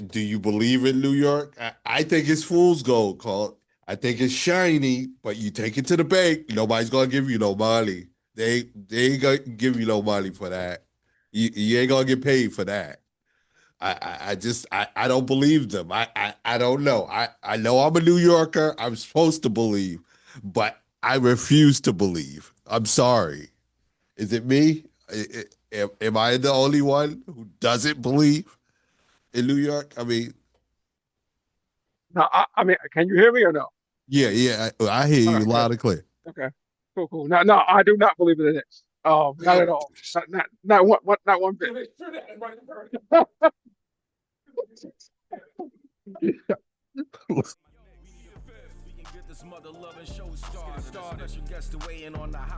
do you believe in New York? I think it's fool's gold, Carl. I think it's shiny, but you take it to the bank. Nobody's gonna give you no money. They ain't gonna give you no money for that. You ain't gonna get paid for that. I don't believe them. I don't know. I know I'm a New Yorker. I'm supposed to believe, but I refuse to believe. I'm sorry. Is it me? Am I the only one who doesn't believe in New York? I mean, No, I mean, can you hear me or no? yeah, yeah. I hear All you right, good. loud and clear. Okay, cool, cool. No, I do not believe in the Knicks. Not at all. Not not one bit.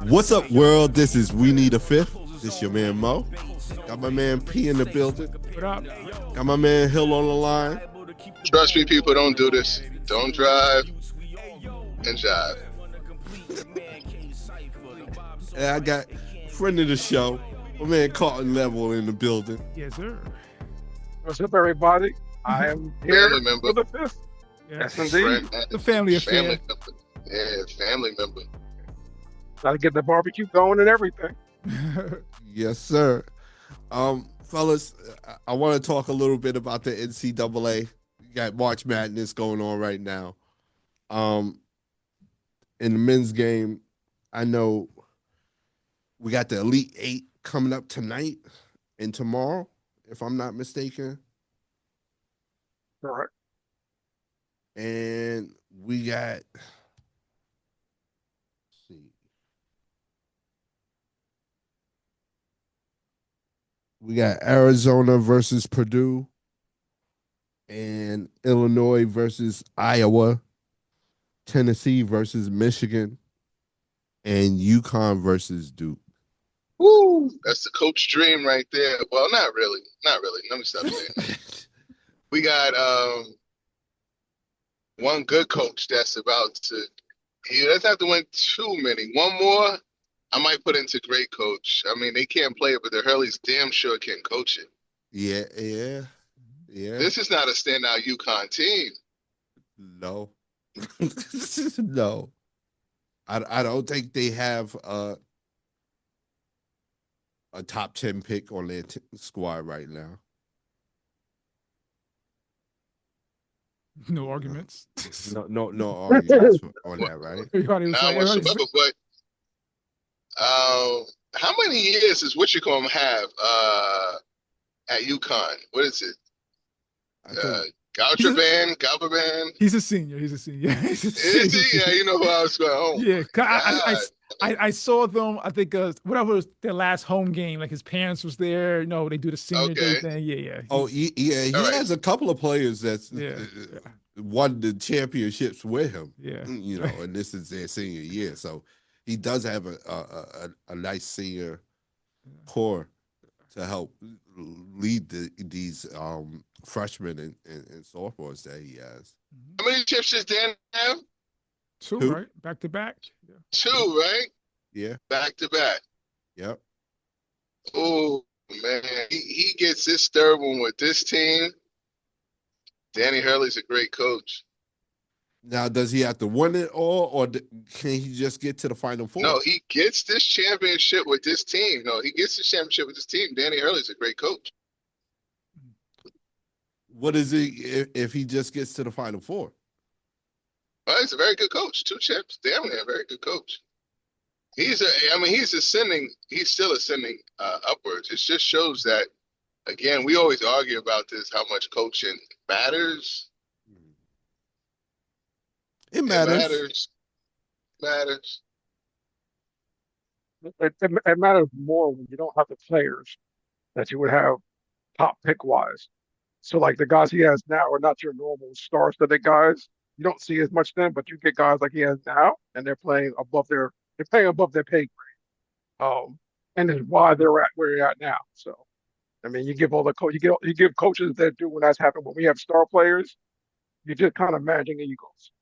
What's up, world? This is We Need a Fifth. This your man Mo. Got my man P in the building. What up? Got my man Hill on the line. Trust me, people, don't do this. Don't drive and jive. And I got friend of the show, my man Carlton Level in the building. Yes, sir. What's up, everybody? I am here Family member. for the fifth. Yes, indeed. Friend, The family affair. family member. Yeah, family member. Got to get the barbecue going and everything. Yes, sir. Fellas, I want to talk a little bit about the NCAA. You got March Madness going on right now. In the men's game, I know we got the Elite Eight coming up tonight and tomorrow, if I'm not mistaken. All right. And we got, let's see, we got Arizona versus Purdue and Illinois versus Iowa, Tennessee versus Michigan, and UConn versus Duke. Woo! That's the coach dream right there. Well, not really. Not really. Let me stop saying that. We got one good coach that's about to. He doesn't have to win too many. One more, I might put into great coach. I mean, they can't play it, but the Hurleys damn sure can coach it. Yeah, yeah, yeah. This is not a standout UConn team. No. No. I don't think they have a top 10 pick on their squad right now. No arguments. No arguments on that, right? Everybody was Not like, whatsoever, but how many years is what you gonna have at UConn? What is it? I think Galbraban? he's a senior. He's a senior. He's a Is he? senior. Yeah, you know who I was going. Oh Yeah, my God. I saw them. I think whatever was their last home game. Like his parents was there. You know, they do the senior day Okay. thing. Yeah. Oh, yeah, he All right. has a couple of players that's Yeah. won the championships with him. Yeah. You know, and this is their senior year, so he does have a nice senior core to help lead these freshmen and sophomores that he has. How many chips does Dan have? Two, Who? right? Back to back. Yeah. Two, right? Yeah. Back to back. Yep. Oh man, he gets this third one with this team. Danny Hurley's a great coach. Now, does he have to win it all, or can he just get to the Final Four? No, he gets this championship with this team. No, he gets this championship with this team. Danny Hurley's a great coach. What is he if he just gets to the Final Four? Well, he's a very good coach. Two chips. Damn near a very good coach. He's ascending. He's still ascending upwards. It just shows that, again, we always argue about this, how much coaching matters. It matters. It matters. It matters more when you don't have the players that you would have top pick wise. So like the guys he has now are not your normal star-studded guys. You don't see as much then, but you get guys like he has now, and they're playing above their pay grade. And it's why they're at where they're at now. So, I mean, you give all the you give coaches that do when that's happened when we have star players, you're just kind of managing egos.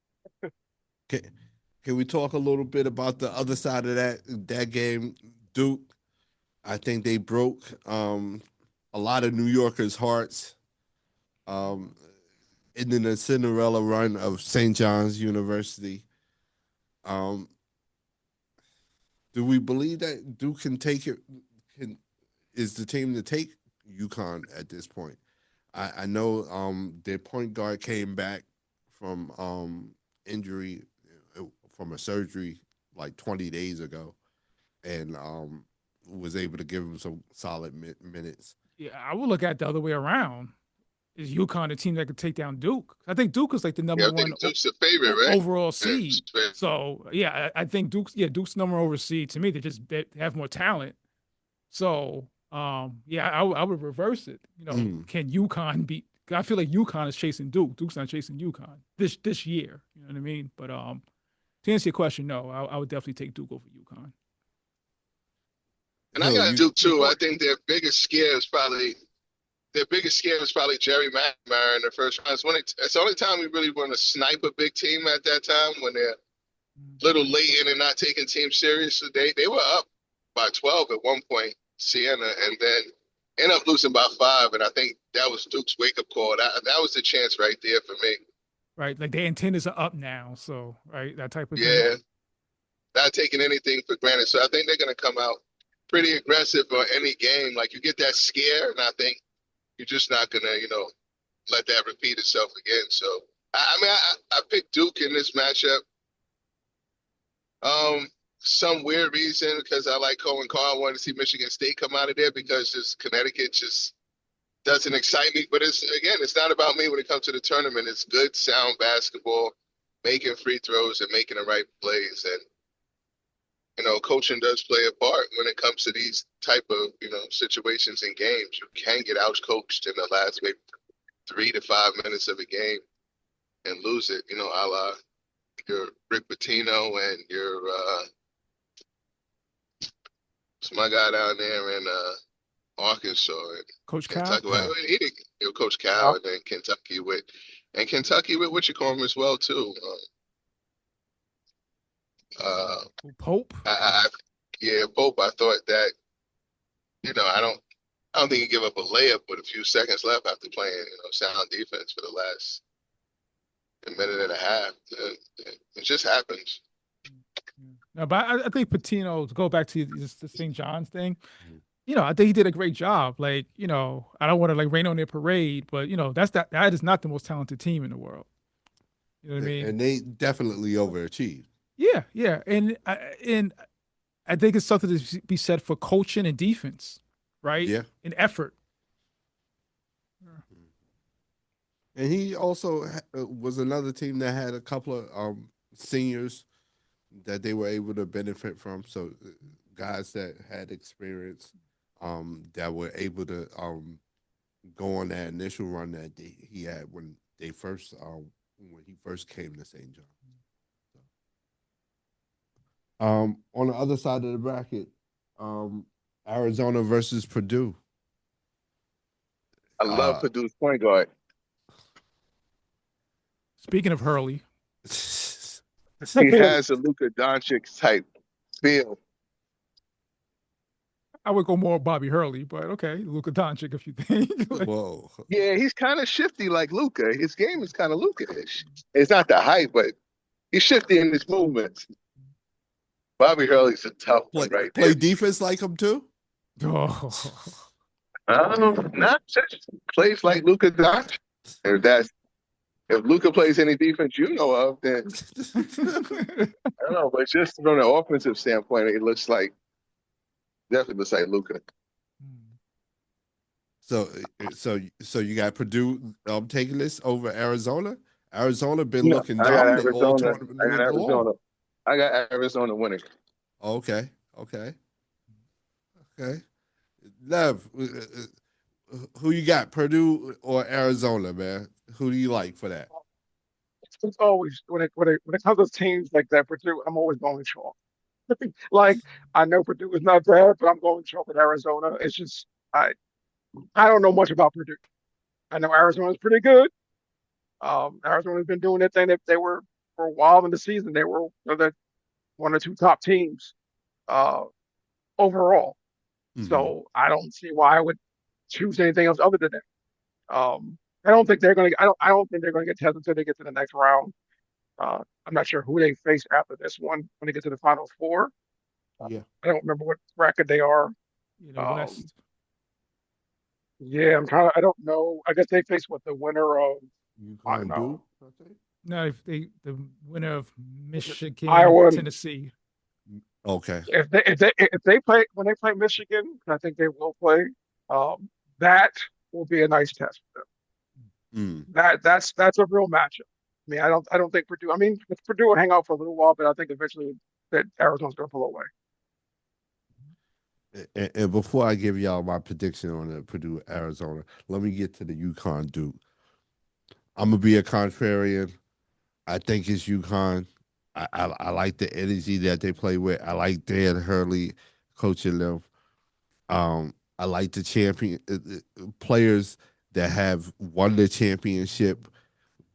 Can we talk a little bit about the other side of that game, Duke? I think they broke a lot of New Yorkers' hearts. Um, and then the Cinderella run of St. John's University. Um, do we believe that Duke can take it? Is the team to take UConn at this point? I know their point guard came back from injury from a surgery like 20 days ago, and was able to give him some solid minutes. Yeah, I would look at it the other way around. Is UConn a team that could take down Duke? I think Duke is like the number Yeah, I one think Duke's the favorite, right? overall Yeah, seed. So yeah, I think Duke's number over seed. To me, they have more talent. So yeah, I would reverse it. You know, can UConn beat? I feel like UConn is chasing Duke. Duke's not chasing UConn this year. You know what I mean? But to answer your question, no, I would definitely take Duke over UConn. And I got Duke too. I think their biggest scare is probably Jerry McNamara in the first round. It's the only time we really want to snipe a big team at that time, when they're a little late in and not taking teams serious. So they were up by 12 at one point, Siena, and then end up losing by 5. And I think that was Duke's wake up call. That was the chance right there for me. Right, like their antennas are up now, so right, that type of thing. Yeah, not taking anything for granted. So I think they're going to come out pretty aggressive on any game. Like, you get that scare, and I think you're just not going to, let that repeat itself again. So, I picked Duke in this matchup. Some weird reason, because I like Cohen Carr. Wanted to see Michigan State come out of there because just Connecticut just doesn't excite me. But it's not about me when it comes to the tournament. It's good, sound basketball, making free throws and making the right plays. And, coaching does play a part when it comes to these type of, situations in games. You can get out-coached in the last maybe 3 to 5 minutes of a game and lose it, a la your Rick Pitino and your what's my guy down there in Arkansas and Coach Cal. Kentucky. Well, he did, Coach Cal, and then Kentucky with what you call him as well too. Pope. Pope. I thought that, I don't think he gave up a layup with a few seconds left after playing, sound defense for the last minute and a half. It just happens. No, but I think Patino, to go back to the St. John's thing, I think he did a great job. Like, I don't want to like rain on their parade, but that is not the most talented team in the world. You know what I mean? And they definitely overachieved. Yeah, and I think it's something to be said for coaching and defense, right? Yeah, and effort. And he also was another team that had a couple of seniors that they were able to benefit from. So guys that had experience, that were able to go on that initial run that he had when he first came to St. John. On the other side of the bracket, Arizona versus Purdue. I love Purdue's point guard. Speaking of Hurley, he has a Luka Doncic type feel. I would go more Bobby Hurley, but okay, Luka Doncic if you think. Whoa. Yeah, he's kind of shifty like Luka. His game is kind of Luka-ish. It's not the height, but he's shifty in his movements. Bobby Hurley's a tough one right there. Play defense like him too? Oh. Not just plays like Luka Doncic. If Luka plays any defense you know of, then I don't know. But just from an offensive standpoint, it definitely looks like Luka. So you got Purdue taking this over Arizona. Arizona been looking dominant all tournament. I got Arizona winning. Okay. Lev, who you got, Purdue or Arizona, man? Who do you like for that? It's always when it comes to teams like that, Purdue, I'm always going chalk. Like, I know Purdue is not bad, but I'm going chalk with Arizona. It's just I don't know much about Purdue. I know Arizona's pretty good. Arizona's been doing their thing. They were for a while in the season. They were the one or two top teams overall. Mm-hmm. So I don't see why I would choose anything else other than that. I don't think they're going to. I don't think they're going to get tested until they get to the next round. I'm not sure who they face after this one when they get to the final four. Yeah. I don't remember what bracket they are. You know, Um, West. yeah, I'm trying. I don't know. I guess they face what the winner of. I don't UConn know. do, I think. No, if they the winner of Is it Michigan, Iowa? Tennessee. Okay. If they play when they play Michigan, I think they will play. Um, that will be a nice test for them. Mm. That's a real matchup. I mean, I don't think Purdue. I mean, Purdue will hang out for a little while, but I think eventually that Arizona's going to pull away. And before I give y'all my prediction on the Purdue Arizona, let me get to the UConn Duke. I'm gonna be a contrarian. I think it's UConn. I like the energy that they play with. I like Dan Hurley coaching them. I like the champion players that have won the championship,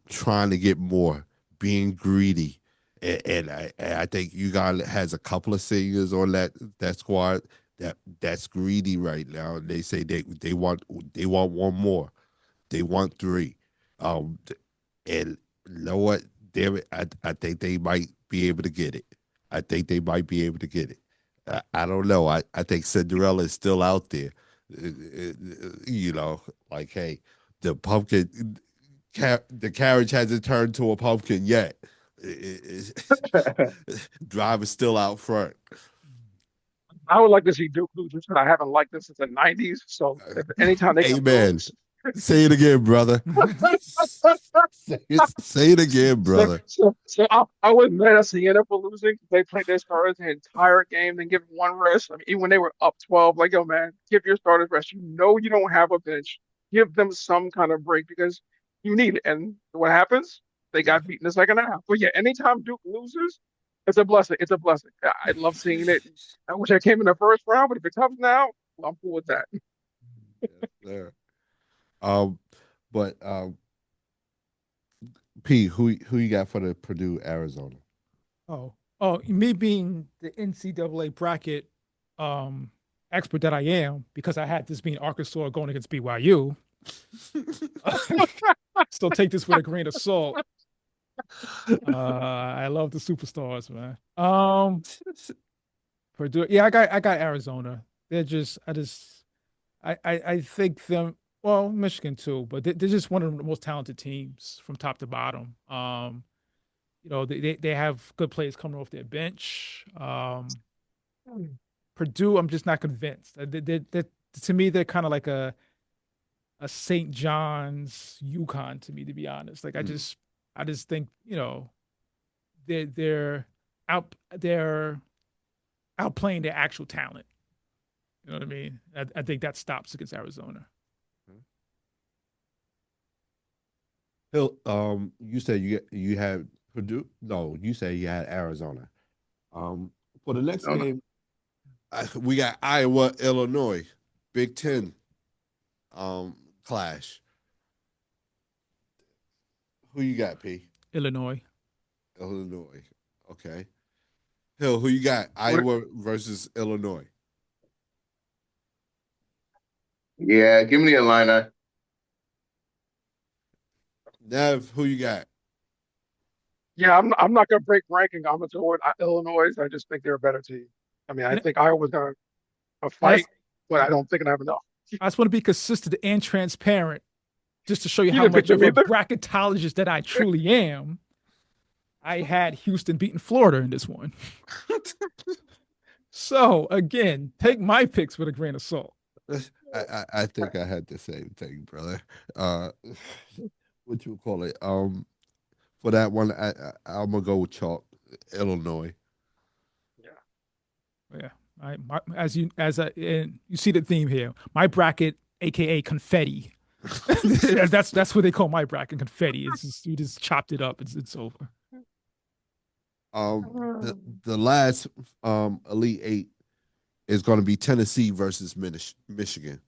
trying to get more, being greedy, and I think UConn has a couple of seniors on that squad that's greedy right now. They say they want one more. They want three. Um, and you know what? I think they might be able to get it. I think they might be able to get it. I don't know. I think Cinderella is still out there. You know, like, hey, the pumpkin, the carriage hasn't turned to a pumpkin yet. Driver's still out front. I would like to see Duke lose, because I haven't liked them since the '90s. So if anytime they can Amen. lose, Say it again, brother. Say it again, so brother. I was mad at Sienna for losing. They played their starters the entire game, then give them one rest. I mean, even when they were up 12, like, yo, man, give your starters rest. You know you don't have a bench. Give them some kind of break because you need it. And what happens? They Yeah. got beaten in the second half. But yeah, anytime Duke loses, it's a blessing. It's a blessing. I love seeing it. I wish I came in the first round, but if it comes now, well, I'm cool with that. Yes, sir. Um, but P, who you got for the Purdue Arizona? Me being the NCAA bracket um expert that I am, because I had this being Arkansas going against BYU. Still take this with a grain of salt. I love the superstars, man. Purdue, yeah, I got Arizona. I think them. Well, Michigan too, but they're just one of the most talented teams from top to bottom. They have good players coming off their bench. Purdue, I'm just not convinced. To me, they're kind of like a St. John's UConn to me, to be honest. Like Mm. I just think they're outplaying their actual talent. You know what I mean? I think that stops against Arizona. Hill, you said you had Purdue. No, you said you had Arizona. Um, for the next No, no. game, we got Iowa, Illinois, Big Ten, clash. Who you got, P? Illinois. Illinois. Okay. Hill, who you got? What Iowa versus Illinois. Yeah, give me the Illini. Nev, who you got? Yeah, I'm not gonna break ranking. I'm gonna go with Illinois. I just think they're a better team. I mean, I And think Iowa's gonna a I fight, just but I don't think I have enough. I just want to be consistent and transparent, just to show you You how didn't pick much of them a either. bracketologist that I truly am. I had Houston beating Florida in this one. So again, take my picks with a grain of salt. I think I had the same thing, brother. Uh, what you call it? For that one, I'm gonna go with chalk, Illinois. Yeah, Yeah, you see the theme here. My bracket, aka confetti. That's what they call my bracket, confetti. It's just, you just chopped it up. It's over. The last Elite Eight is going to be Tennessee versus Michigan.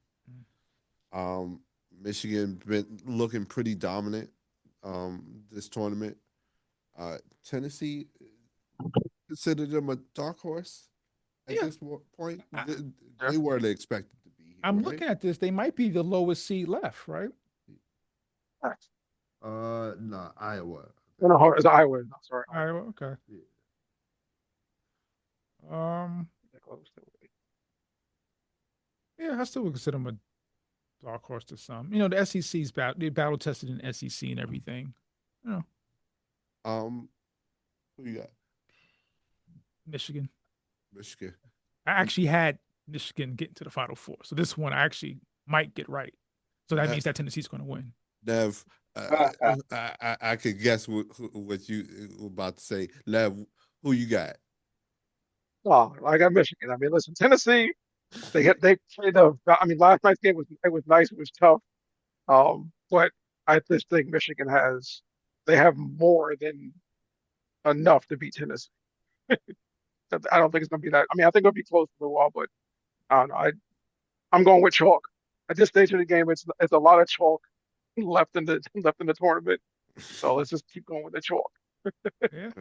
Um, Michigan been looking pretty dominant this tournament. Tennessee, consider them a dark horse at Yeah, this point. I, yeah. They weren't expected to be here, I'm right? looking at this. They might be the lowest seed left, right? No, Iowa. No, it's Iowa. No, sorry. All right, well, okay. Yeah. Um, yeah, I still would consider them a dark horse to some. You know, the SEC's they battle tested in SEC and everything. You know, Who you got? Michigan. Michigan. I actually had Michigan get into the Final Four, so this one I actually might get right. So that means that Tennessee's going to win. Nev, I could guess what you were about to say. Nev, who you got? Oh, I got Michigan. I mean, listen, Tennessee. They played a. I mean, last night's game was nice. It was tough. But I just think Michigan has. They have more than enough to beat Tennessee. I don't think it's going to be that. I mean, I think it'll be close for a while, but I don't know. I'm going with chalk. At this stage of the game, it's a lot of chalk left in the tournament. So let's just keep going with the chalk. Yeah.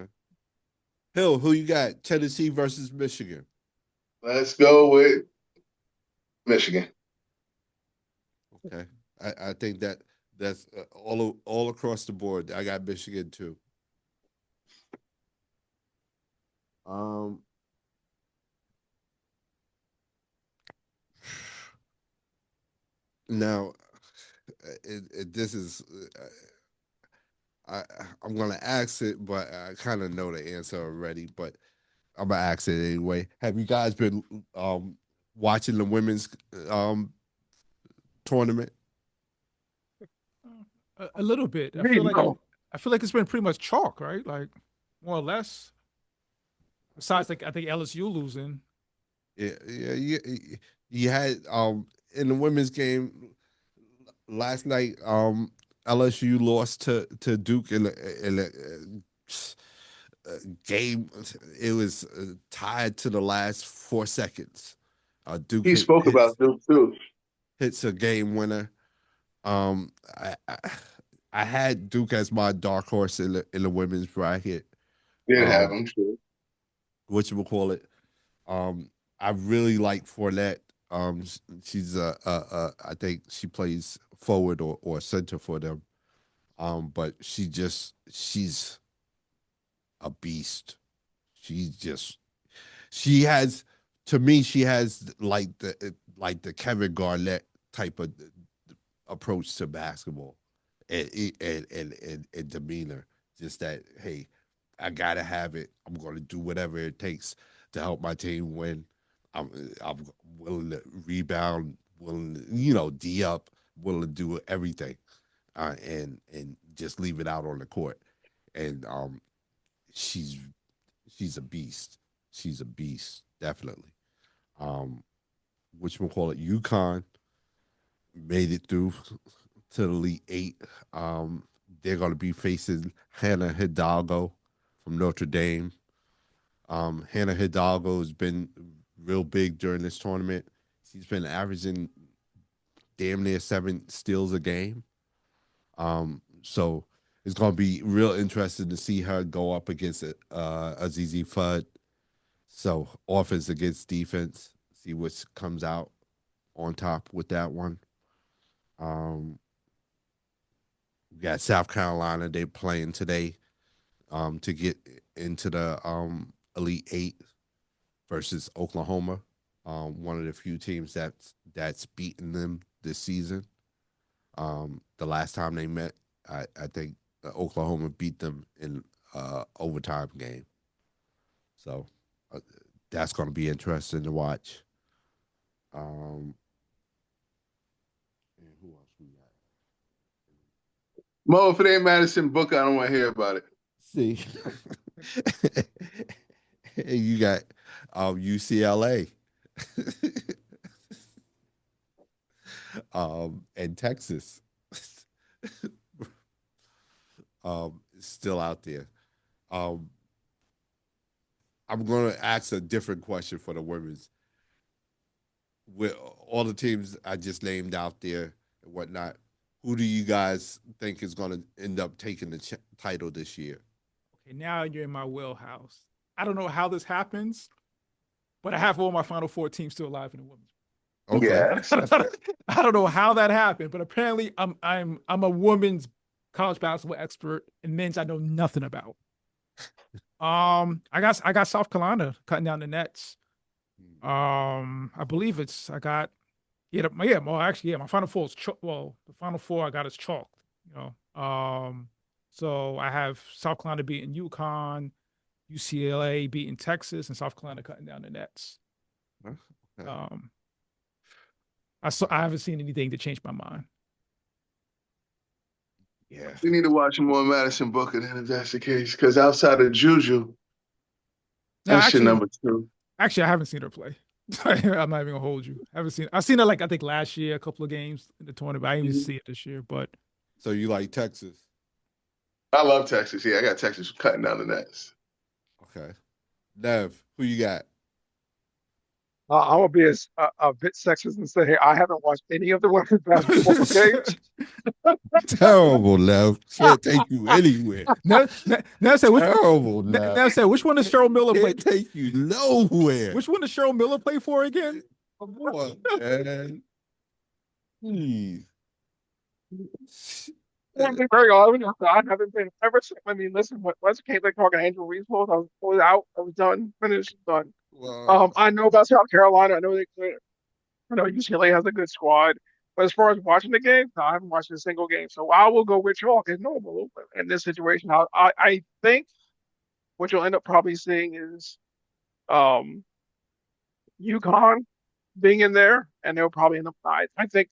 Hill, who you got? Tennessee versus Michigan. Let's go with Michigan. Okay, I think that's all across the board. I got Michigan too. Now, this is I'm gonna ask it, but I kind of know the answer already. But I'm gonna ask it anyway. Have you guys been watching the women's tournament? A little bit. Me, no. I feel like it's been pretty much chalk, right? Like more or less. Besides, like I think LSU losing. Yeah. You had in the women's game last night. LSU lost to Duke in a game. It was tied to the last 4 seconds. Duke He spoke about Duke too. hits a game winner. I had Duke as my dark horse in the women's bracket. Did have him, sure. What you would call it? I really like Fournette. She's I think she plays forward or center for them. But she's a beast. She has to me she has like the Kevin Garnett type of approach to basketball and demeanor. Just that, hey, I gotta have it. I'm gonna do whatever it takes to help my team win. I'm willing to rebound, willing to, D up, willing to do everything, and just leave it out on the court. And she's she's a beast. She's a beast, definitely. Which we'll call it UConn made it through to the Elite Eight. They're going to be facing Hannah Hidalgo from Notre Dame. Hannah Hidalgo has been real big during this tournament. She's been averaging damn near 7 steals a game. So it's going to be real interesting to see her go up against Azizi Fudd. So offense against defense, see what comes out on top with that one. We got South Carolina. They're playing today to get into the Elite Eight versus Oklahoma. One of the few teams that's beaten them this season. The last time they met, I think Oklahoma beat them in overtime game. So that's going to be interesting to watch. And who else we got? Mo, if it ain't Madison Booker, I don't want to hear about it. See, you got UCLA and Texas still out there. I'm going to ask a different question for the women's. With all the teams I just named out there and whatnot, who do you guys think is going to end up taking the title this year? Okay, now you're in my wheelhouse. I don't know how this happens, but I have all my Final Four teams still alive in the women's. Okay. Yeah, that's fair. I don't know how that happened, but apparently I'm a women's college basketball expert, and men's I know nothing about. I got South Carolina cutting down the nets. I believe I got well actually my final four is the final four I got is chalked, you know. So I have South Carolina beating UConn, UCLA beating Texas, and South Carolina cutting down the nets. Okay. I haven't seen anything to change my mind. Yeah. We need to watch more Madison Booker then if that's the case. Because outside of Juju, No, that's your number two. actually, I haven't seen her play. I'm not even gonna hold you. I haven't seen. I've seen her like I think last year, a couple of games in the tournament. But I didn't even see it this year. But So you like Texas? I love Texas. Yeah, I got Texas cutting down the nets. Okay. Nev, who you got? I'm gonna be a bit sexist and say, hey, I haven't watched any of the women's basketball games. Terrible, Nev. Can't take you anywhere. now say which Terrible, Nev. now say which one does Cheryl Miller play? Can't take you nowhere. Which one does Cheryl Miller play for again? Come on, man. Please. I'm being very honest. I haven't been ever since. I mean, listen, once came like talking Angel Reese I was out. I was done, finished, done. Wow. I know about South Carolina. I know I know UCLA has a good squad. But as far as watching the game, no, I haven't watched a single game. So I will go with y'all because normal in this situation. I think what you'll end up probably seeing is um UConn being in there, and they'll probably end up. I think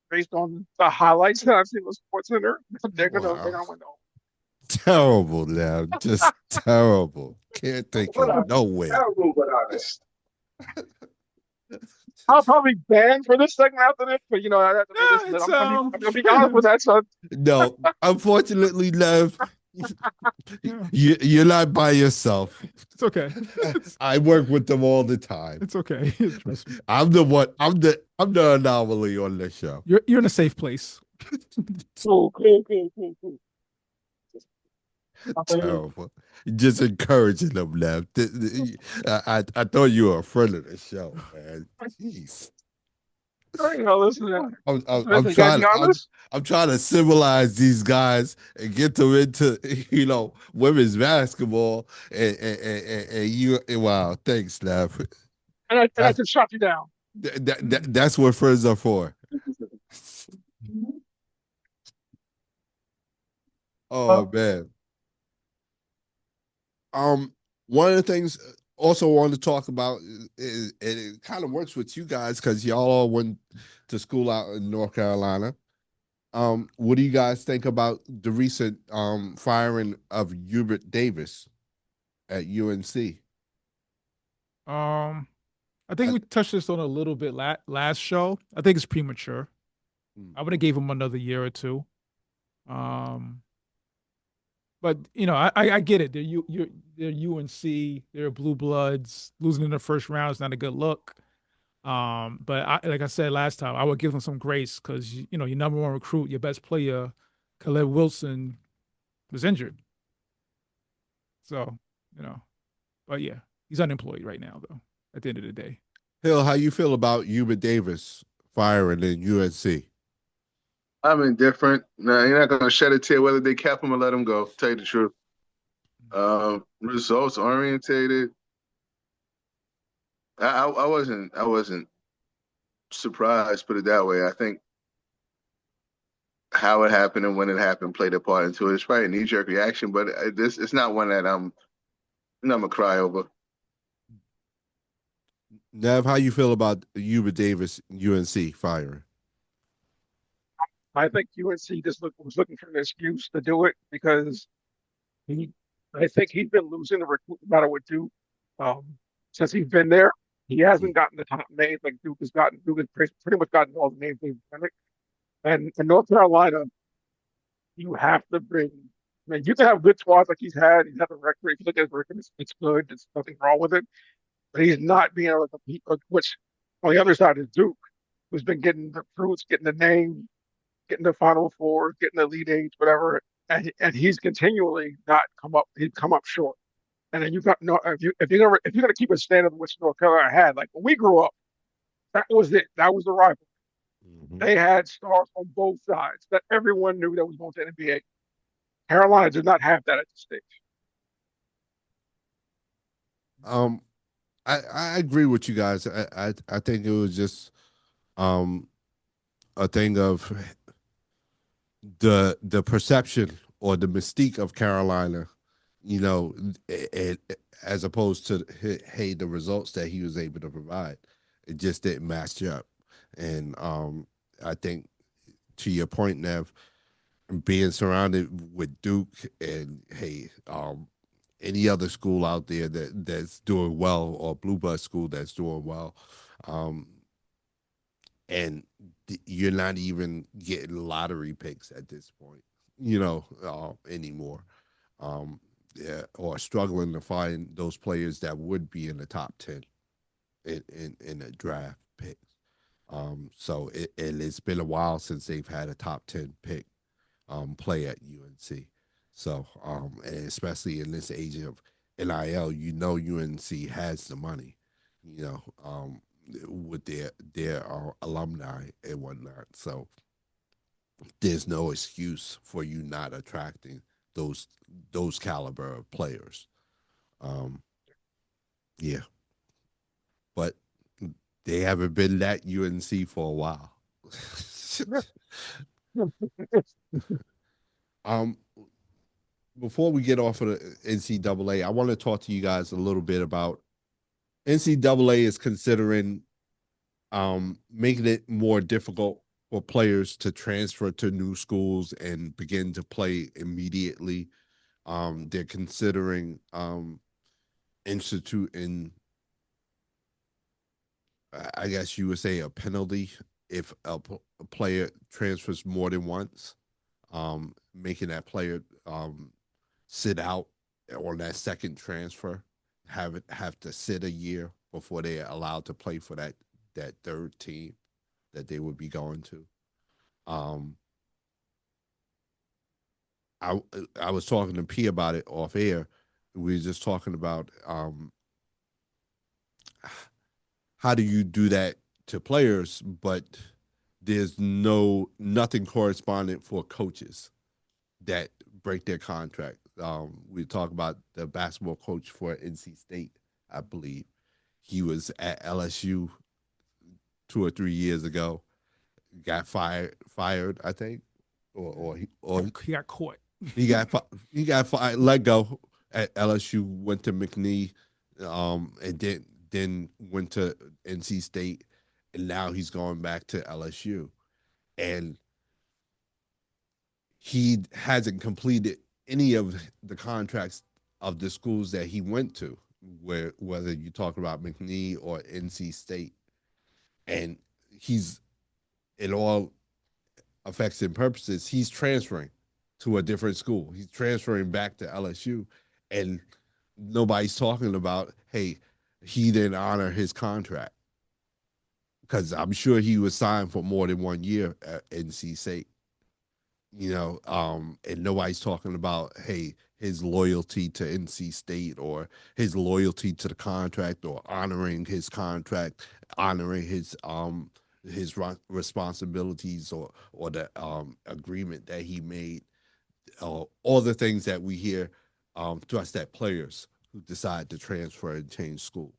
based on the highlights that I've seen with Sports Center, they're Wow. gonna win. Terrible, Nev. Just terrible. Can't take you nowhere. Terrible, but honest. I'll probably ban for this segment after this, but I'm gonna be honest with that, son. No, unfortunately, Nev, you're not by yourself. It's okay. I work with them all the time. It's okay. Trust me. I'm the anomaly on the show. You're in a safe place. Cool. Terrible. Just encouraging them, Nev. I thought you were a friend of the show, man. Jeez. Listen, I'm trying to civilize these guys and get them into women's basketball and you wow, thanks, Nev. and I can shut you down. That's what friends are for. Oh man. One of the things also wanted to talk about is it kind of works with you guys because y'all all went to school out in North Carolina. What do you guys think about the recent firing of Hubert Davis at UNC? I think we touched this on a little bit last show. I think it's premature. I would have gave him another year or two. But I get it. They're UNC. They're blue bloods. Losing in the first round is not a good look. But like I said last time, I would give them some grace because your number one recruit, your best player, Caleb Wilson, was injured. So but yeah, he's unemployed right now though. At the end of the day, Hill, how you feel about Hubert Davis firing in UNC? I'm indifferent. No, you're not gonna shed a tear whether they cap him or let him go. Tell you the truth. Results orientated. I wasn't surprised. Put it that way. I think how it happened and when it happened played a part into it. It's probably a knee jerk reaction, but it's not one that I'm gonna cry over. Nev, how you feel about Hubert Davis UNC firing? I think UNC just was looking for an excuse to do it because I think he's been losing the recruitment battle with Duke since he's been there. He hasn't gotten the top names like Duke has gotten. Duke has pretty much gotten all the names they've done. And in North Carolina, you have to bring. I mean, you can have good squads like he's had. He's had a record. If you look at his record, it's good. There's nothing wrong with it. But he's not being able to compete. Which on the other side is Duke, who's been getting the fruits, getting the name, getting the Final Four, getting the Elite Eight, whatever, and he's continually not come up. He'd come up short. And then you got no if you're gonna keep a standard which North Carolina had, like when we grew up, That was it. That was the rivalry. Mhm. They had stars on both sides that everyone knew that was going to the NBA. Carolina did not have that at the stage. Um, I agree with you guys. I think it was just um a thing of the perception or the mystique of Carolina, you know, as opposed to hey the results that he was able to provide, it just didn't match up, and I think to your point, Nev, being surrounded with Duke and hey any other school out there that's doing well or blue blood school that's doing well, um, and you're not even getting lottery picks at this point, you know, anymore. Yeah, or struggling to find those players that would be in the top 10 in a draft pick. So it's been a while since they've had a top 10 pick play at UNC. So, and especially in this age of NIL, you know, UNC has the money, you know, with their alumni and whatnot. So there's no excuse for you not attracting those those caliber of players. Um, yeah, but they haven't been that UNC for a while. um, before we get off of the NCAA, I want to talk to you guys a little bit about NCAA is considering making it more difficult for players to transfer to new schools and begin to play immediately. They're considering instituting, I guess you would say, a penalty if a player transfers more than once, making that player sit out on that second transfer, have to sit a year before they're allowed to play for that third team that they would be going to. Um, I I was talking to P about it off air. We were just talking about how do you do that to players, but there's nothing correspondent for coaches that break their contract. We talk about the basketball coach for NC State, I believe. He was at LSU 2 or 3 years ago, got fired, I think, or He got caught. he got fired, let go at LSU, went to McNeese, and then went to NC State, and now he's going back to LSU, and he hasn't completed any of the contracts of the schools that he went to, whether you talk about McNeese or NC State, and he's in all effects and purposes, he's transferring to a different school. He's transferring back to LSU, and nobody's talking about, hey, he didn't honor his contract because I'm sure he was signed for more than 1 year at NC State. And nobody's talking about, hey, his loyalty to NC State or his loyalty to the contract or honoring his contract, honoring his responsibilities or the agreement that he made, all the things that we hear thrust at players who decide to transfer and change schools.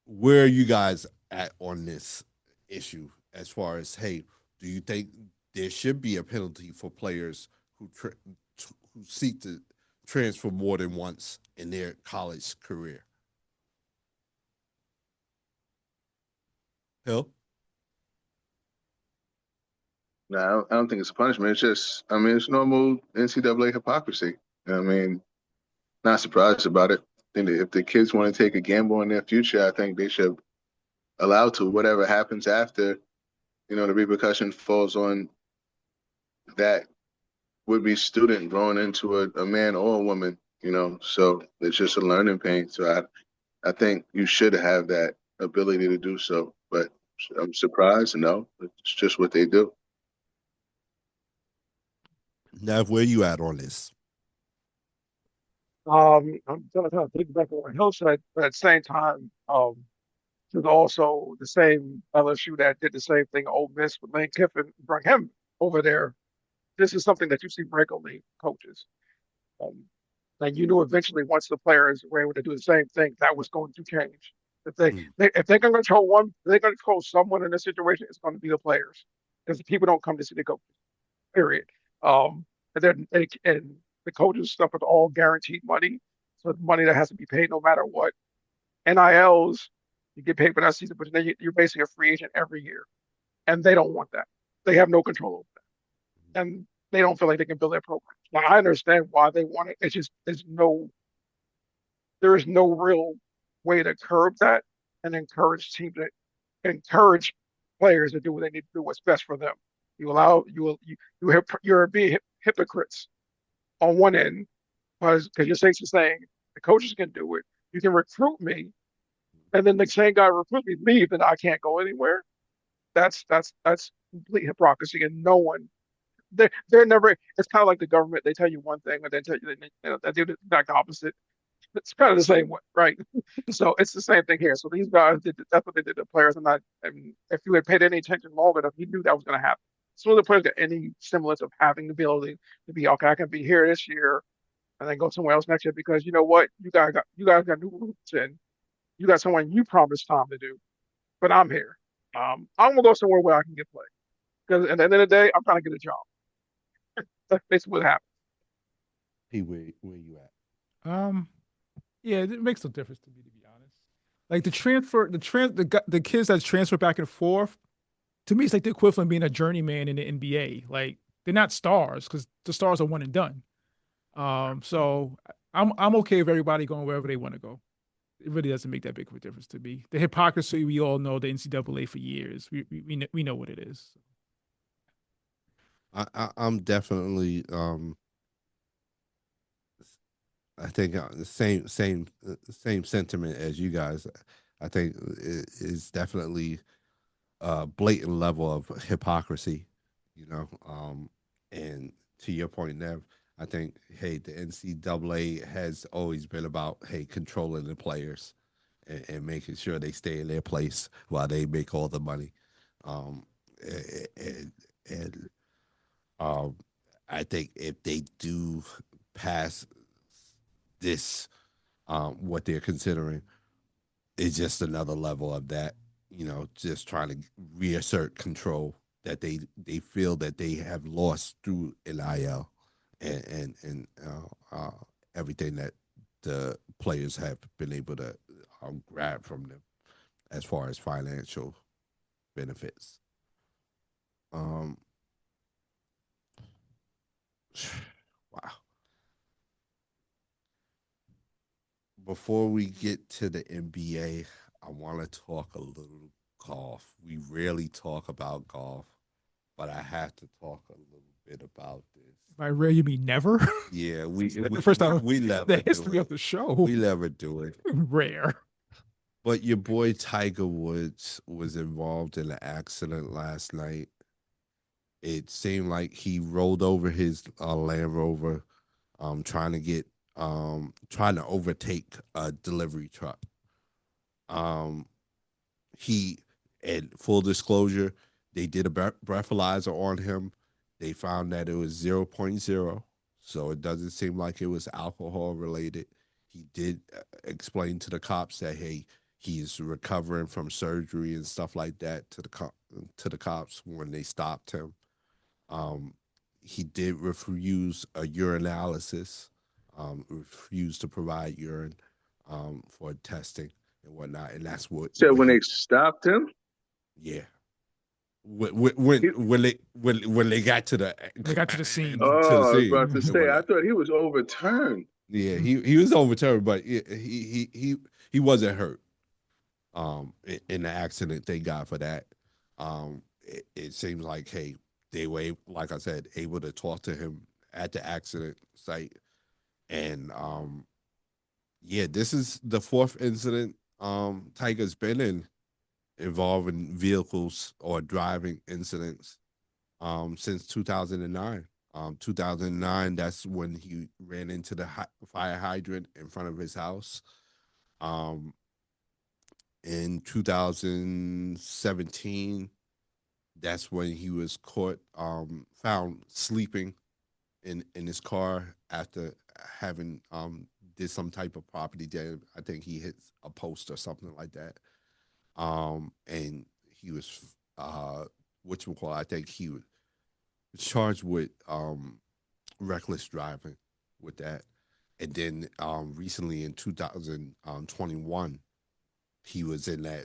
Where are you guys at on this issue as far as, hey, do you think there should be a penalty for players who seek to transfer more than once in their college career? Hill? No, I don't think it's a punishment. It's just, I mean, it's normal NCAA hypocrisy. I mean, not surprised about it. I think that if the kids want to take a gamble on their future, I think they should allow to. Whatever happens after, the repercussion falls on that would-be student growing into a man or a woman. So it's just a learning pain. So I think you should have that ability to do so. But I'm surprised. No, it's just what they do. Now, where you at on this? I'm trying to think back on what Hill said, but at the same time, is also the same LSU that did the same thing. Ole Miss with Lane Kiffin, bring him over there. This is something that you see regularly, coaches. Um, and you knew eventually once the players were able to do the same thing, that was going to change. If if they can control one, if they can control someone in this situation, it's going to be the players because the people don't come to see the coaches. Period. And then and the coaches stuff is all guaranteed money, so it's money that has to be paid no matter what. NILs, you get paid for that season, but then you're basically a free agent every year, and they don't want that. They have no control over that, and they don't feel like they can build their program. Now I understand why they want it. It's just there is no real way to curb that and encourage teams to encourage players to do what they need to do, what's best for them. You allow you're being hypocrites on one end because you're essentially saying the coaches can do it. You can recruit me, and then the same guy recruit me leave, and I can't go anywhere. That's complete hypocrisy, and no one they're never. It's kind of like the government. They tell you one thing, and then tell you they do the exact opposite. It's kind of the same way, right? So it's the same thing here. So these guys did that's what they did to players, and if you had paid any attention long enough, you knew that was going to happen. So the players got any semblance of having the ability to be okay, I can be here this year and then go somewhere else next year because you know what, you guys got new roots and you got someone you promised time to do, but I'm here. I'm gonna go somewhere where I can get play because at the end of the day, I'm trying to get a job. That's basically what happened. Hey, where you at? Yeah, it makes no difference to me, to be honest. Like the kids that transfer back and forth, to me, it's like the equivalent of being a journeyman in the NBA. Like they're not stars because the stars are one and done. So I'm okay with everybody going wherever they want to go. It really doesn't make that big of a difference to me. The hypocrisy we all know the NCAA for years. We know what it is. I'm definitely I think the same sentiment as you guys. I think it is definitely a blatant level of hypocrisy, you know. And to your point, Nev, I think hey, the NCAA has always been about hey controlling the players and making sure they stay in their place while they make all the money. Um, and I think if they do pass this, what they're considering is just another level of that. You know, just trying to reassert control that they feel that they have lost through NIL and everything that the players have been able to grab from them as far as financial benefits. Um, wow. Before we get to the NBA, I want to talk a little golf. We rarely talk about golf, but I have to talk a little bit about this. By rare, you mean never? Yeah, the first time we never the do history it. of the show. We never do it. Rare. But your boy Tiger Woods was involved in an accident last night. It seemed like he rolled over his Land Rover, trying to overtake a delivery truck. He, and full disclosure, they did a breathalyzer on him. They found that it was zero point 0.0, so it doesn't seem like it was alcohol related. He did explain to the cops that hey, he's recovering from surgery and stuff like that to the cops when they stopped him. Um, he did refuse a urinalysis, refused to provide urine for testing and whatnot, and that's So what when he, they stopped him, yeah. When they got to the They got to the scene. to the I was scene about to and say, I whatnot. thought he was overturned. Yeah, he was overturned, but he wasn't hurt. In the accident, thank God for that. It seems like hey, they were like I said able to talk to him at the accident site, and yeah, this is the fourth incident Tiger's been in involving vehicles or driving incidents since 2009. 2009, that's when he ran into the fire hydrant in front of his house. Um, in 2017, that's when he was caught, found sleeping in his car after having did some type of property damage. I think he hit a post or something like that. And he was I think he was charged with reckless driving with that. And then recently in 2021, he was in that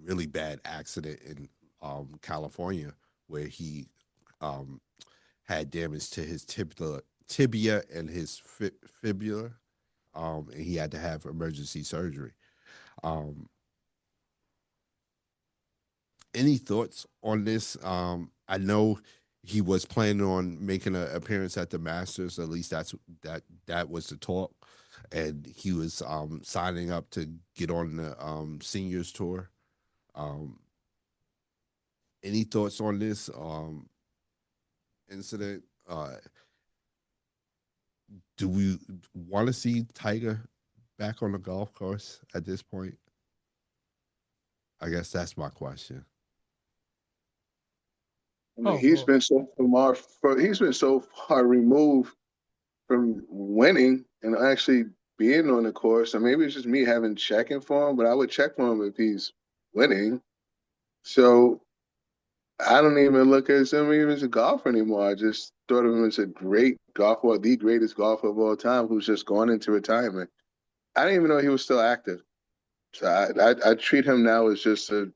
really bad accident in California where he had damage to his tibia and his fibula, and he had to have emergency surgery. Um, any thoughts on this? I know he was planning on making an appearance at the Masters. At least that was the talk, and he was signing up to get on the seniors tour. Um, any thoughts on this incident? Do we want to see Tiger back on the golf course at this point? I guess that's my question. I mean, Oh, well, he's been so far removed from winning and actually being on the course. And maybe it's just me having checking for him, but I would check for him if he's winning. So I don't even look at him even as a golfer anymore. I just thought of him as a great golfer, the greatest golfer of all time, who's just gone into retirement. I didn't even know he was still active. So I treat him now as just a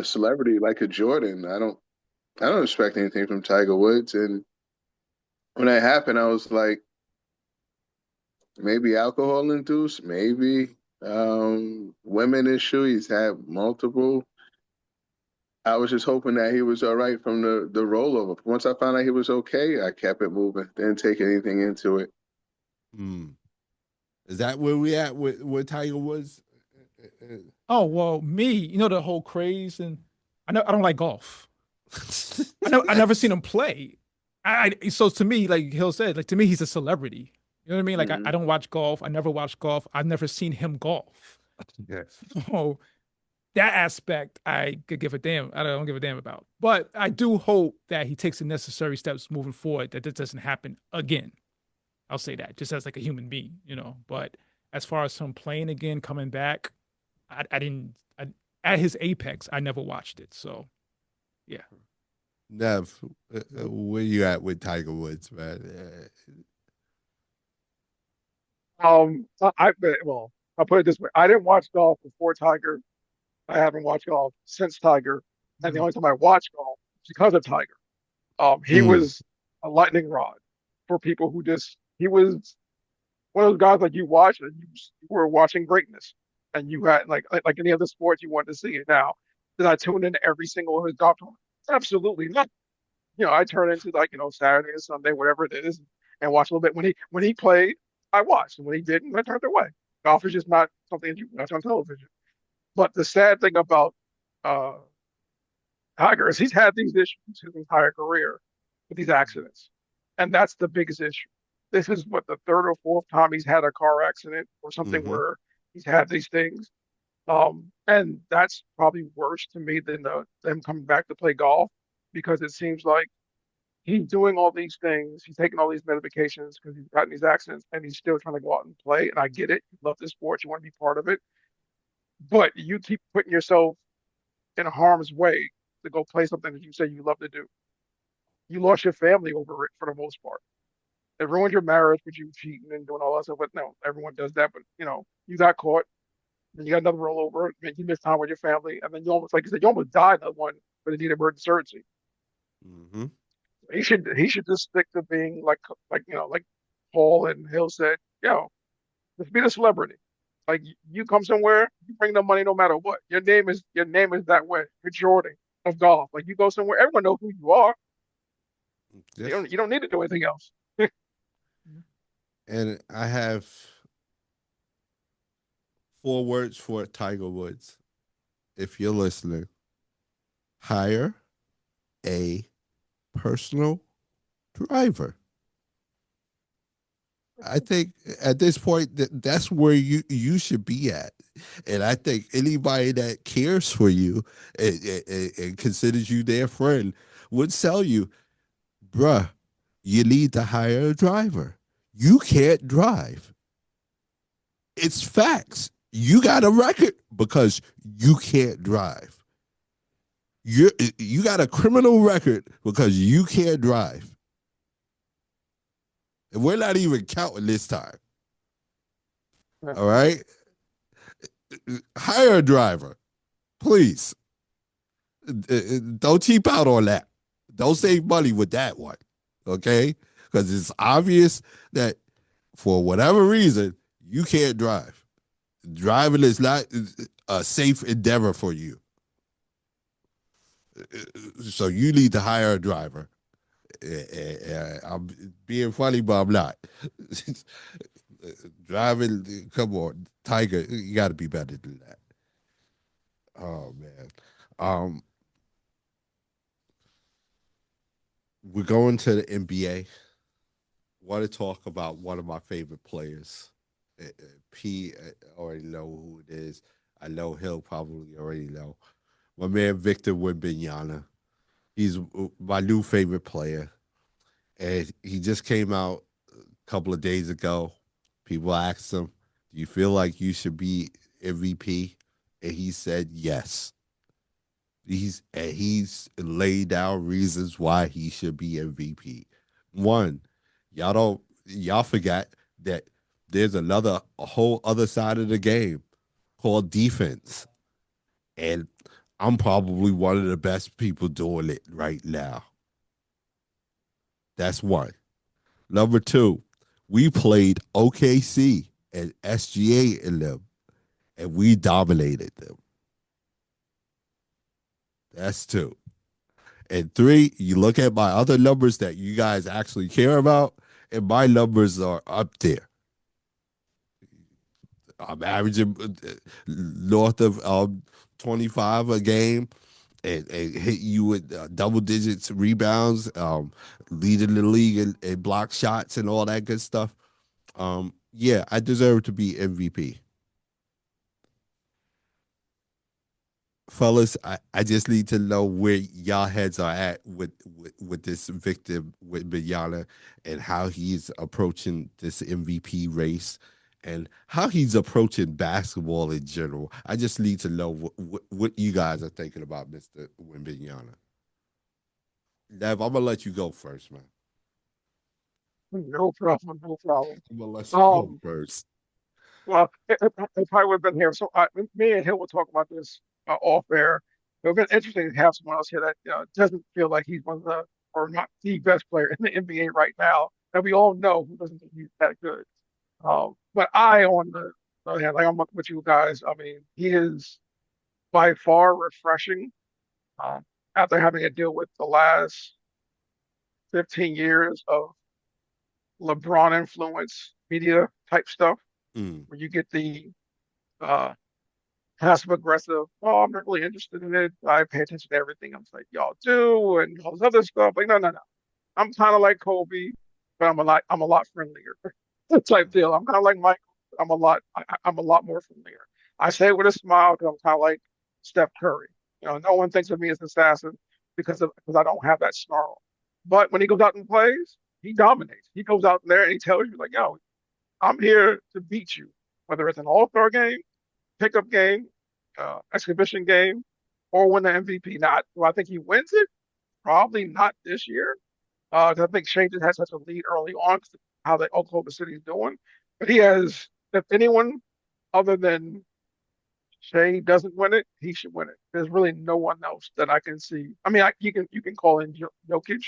celebrity like a Jordan. I don't expect anything from Tiger Woods. And when that happened, I was like, maybe alcohol induced, maybe women issue. He's had multiple. I was just hoping that he was all right from the rollover. Once I found out he was okay, I kept it moving. Didn't take anything into it. Hmm. Is that where we at with Tiger Woods? oh well, me, the whole craze, and I don't like golf. I never seen him play. So to me, like Hill said, like to me, he's a celebrity. You know what I mean? Like I Mm-hmm. don't watch golf. I never watched golf. I've never seen him golf. Yes. So that aspect, I could give a damn. I don't give a damn about. But I do hope that he takes the necessary steps moving forward that this doesn't happen again. I'll say that just as like a human being. But as far as him playing again, coming back, I didn't. At his apex, I never watched it. So yeah. Nev, where you at with Tiger Woods, man? Well, I'll put it this way: I didn't watch golf before Tiger. I haven't watched golf since Tiger, and the Mhm. only time I watched golf was because of Tiger. He Mm, was a lightning rod for people who just he was one of those guys like you watch and you were watching greatness, and you had like any other sport you wanted to see it. Now, did I tune in every single of his golf tournament? Absolutely not. I turn into Saturday or Sunday, whatever it is, and watch a little bit. When he played, I watched, and when he didn't, I turned away. Golf is just not something that you watch on television. But the sad thing about uh, Tiger is he's had these issues his entire career with these accidents, and that's the biggest issue. This is what the third or fourth time he's had a car accident or something mm-hmm. where he's had these things. And that's probably worse to me than them coming back to play golf because it seems like he's doing all these things. He's taking all these medications because he's gotten these accidents and he's still trying to go out and play. And I get it. You love this sport. You want to be part of it. But you keep putting yourself in harm's way to go play something that you say you love to do. You lost your family over it for the most part. It ruined your marriage with you cheating and doing all that stuff. But no, everyone does that. But you got caught. Then you got another rollover. And you missed time with your family. And then you almost, like you said, you almost died that one, but it needed emergency surgery. Mm-hmm. He should just stick to being like Paul and Hill said, just be the celebrity. Like you come somewhere, you bring the money no matter what. Your name is that way. You're Jordan of golf. Like you go somewhere, everyone knows who you are. You Yes. don't you don't need to do anything else. And I have 4 words for Tiger Woods. If you're listening, hire a personal driver. I think at this point that's where you should be at, and I think anybody that cares for you and considers you their friend would tell you, bruh, you need to hire a driver. You can't drive. It's facts. You got a record because you can't drive. You got a criminal record because you can't drive. And we're not even counting this time. All right? Hire a driver, please. Don't cheap out on that. Don't save money with that one. Okay? Because it's obvious that for whatever reason, you can't drive. Driving is not a safe endeavor for you. So you need to hire a driver. I'm being funny, but I'm not. Driving, come on, Tiger, you got to be better than that. Oh man, we're going to the NBA. Want to talk about one of my favorite players. P already know who it is. I know he'll probably already know. My man Victor Wembanyama. He's my new favorite player, and he just came out a couple of days ago. People asked him, "Do you feel like you should be MVP?" And he said yes. He's laid out reasons why he should be MVP. One, y'all forgot that there's a whole other side of the game called defense. And I'm probably one of the best people doing it right now. That's one. Number two, we played OKC and SGA in them, and we dominated them. That's two. And three, you look at my other numbers that you guys actually care about, and my numbers are up there. I'm averaging north of 25 a game and hit you with double digits rebounds, leading the league in block shots and all that good stuff. Yeah, I deserve to be MVP. Fellas, I just need to know where y'all heads are at with this victim with Binyana and how he's approaching this MVP race and how he's approaching basketball in general. I just need to know what you guys are thinking about Mr. Wembanyama. Nev, I'm gonna let you go first, man. No problem, no problem. I'm gonna let you go Um, first. well, it probably would have been here. So me and Hill will talk about this off air. It would have been interesting to have someone else here that doesn't feel like he's one of the, or not the best player in the NBA right now. And we all know who doesn't think he's that good. But on the other hand, like I'm with you guys. I mean, he is by far refreshing. Um, After having to deal with the last 15 years of LeBron influence media type stuff, Mm. where you get the uh, passive aggressive, oh, I'm not really interested in it. I pay attention to everything. I'm like, y'all do, and all this other stuff. Like, no, no, no. I'm kind of like Kobe, but I'm a lot friendlier type deal. I'm kind of like Michael. I'm a lot more familiar. I say it with a smile because I'm kind of like Steph Curry. No one thinks of me as an assassin because I don't have that snarl. But when he goes out and plays, he dominates. He goes out there and he tells you like, "Yo, I'm here to beat you, whether it's an All-Star game, pickup game, exhibition game, or win the MVP." Not, do I think he wins it? Probably not this year. 'Cause I think Shea just had such a lead early on 'cause of how the Oklahoma City is doing. But he has, if anyone other than Shea doesn't win it, he should win it. There's really no one else that I can see. I mean, you can call in Jokic,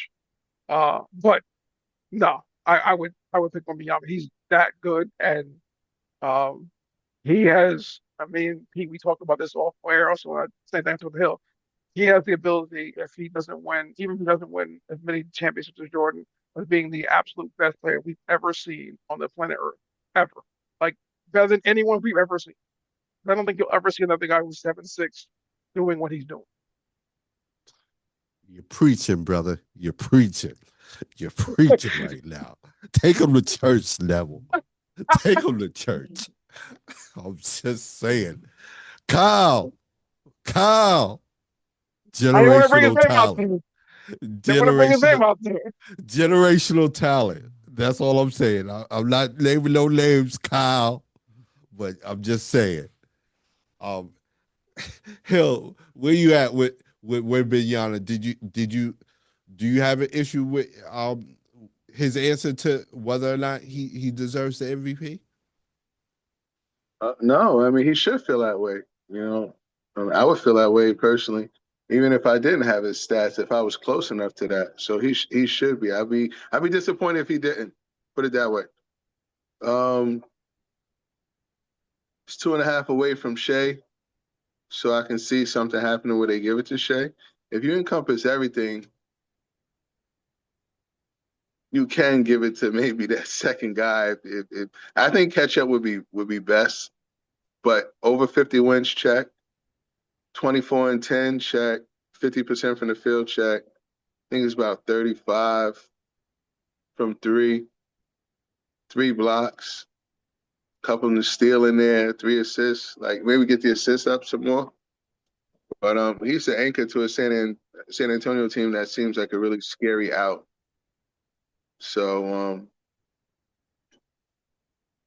but no, I would pick Wembanyama. He's that good, and um, he has. I mean, we talked about this off air. Also, same thing with Hill. He has the ability, if he doesn't win, even if he doesn't win as many championships as Jordan, as being the absolute best player we've ever seen on the planet Earth, ever. Like better than anyone we've ever seen. I don't think you'll ever see another guy who's 7'6" doing what he's doing. You're preaching, brother. You're preaching. You're preaching right now. Take him to church, Neville. Take him to church. I'm just saying. Kyle, I didn't want to bring his generational name out talent. there. Didn't want to bring his name out there. Generational talent. That's all I'm saying. I'm not naming no names, Kyle, but I'm just saying. Um, Hill, where you at with Wembanyama? Do you have an issue with his answer to whether or not he deserves the MVP? No, I mean he should feel that way. You know, I would feel that way personally, even if I didn't have his stats. If I was close enough to that, so he should be. I'd be disappointed if he didn't. Put it that way. Um, it's 2.5 away from Shea, so I can see something happening where they give it to Shea. If you encompass everything, you can give it to maybe that second guy. I think catch up would be best, but over 50 wins, check. 24 and 10, check. 50% from the field, check. I think it's about 35 from three blocks, couple of steal in there, 3 assists. Like maybe get the assists up some more. But he's the anchor to a San Antonio team that seems like a really scary out. So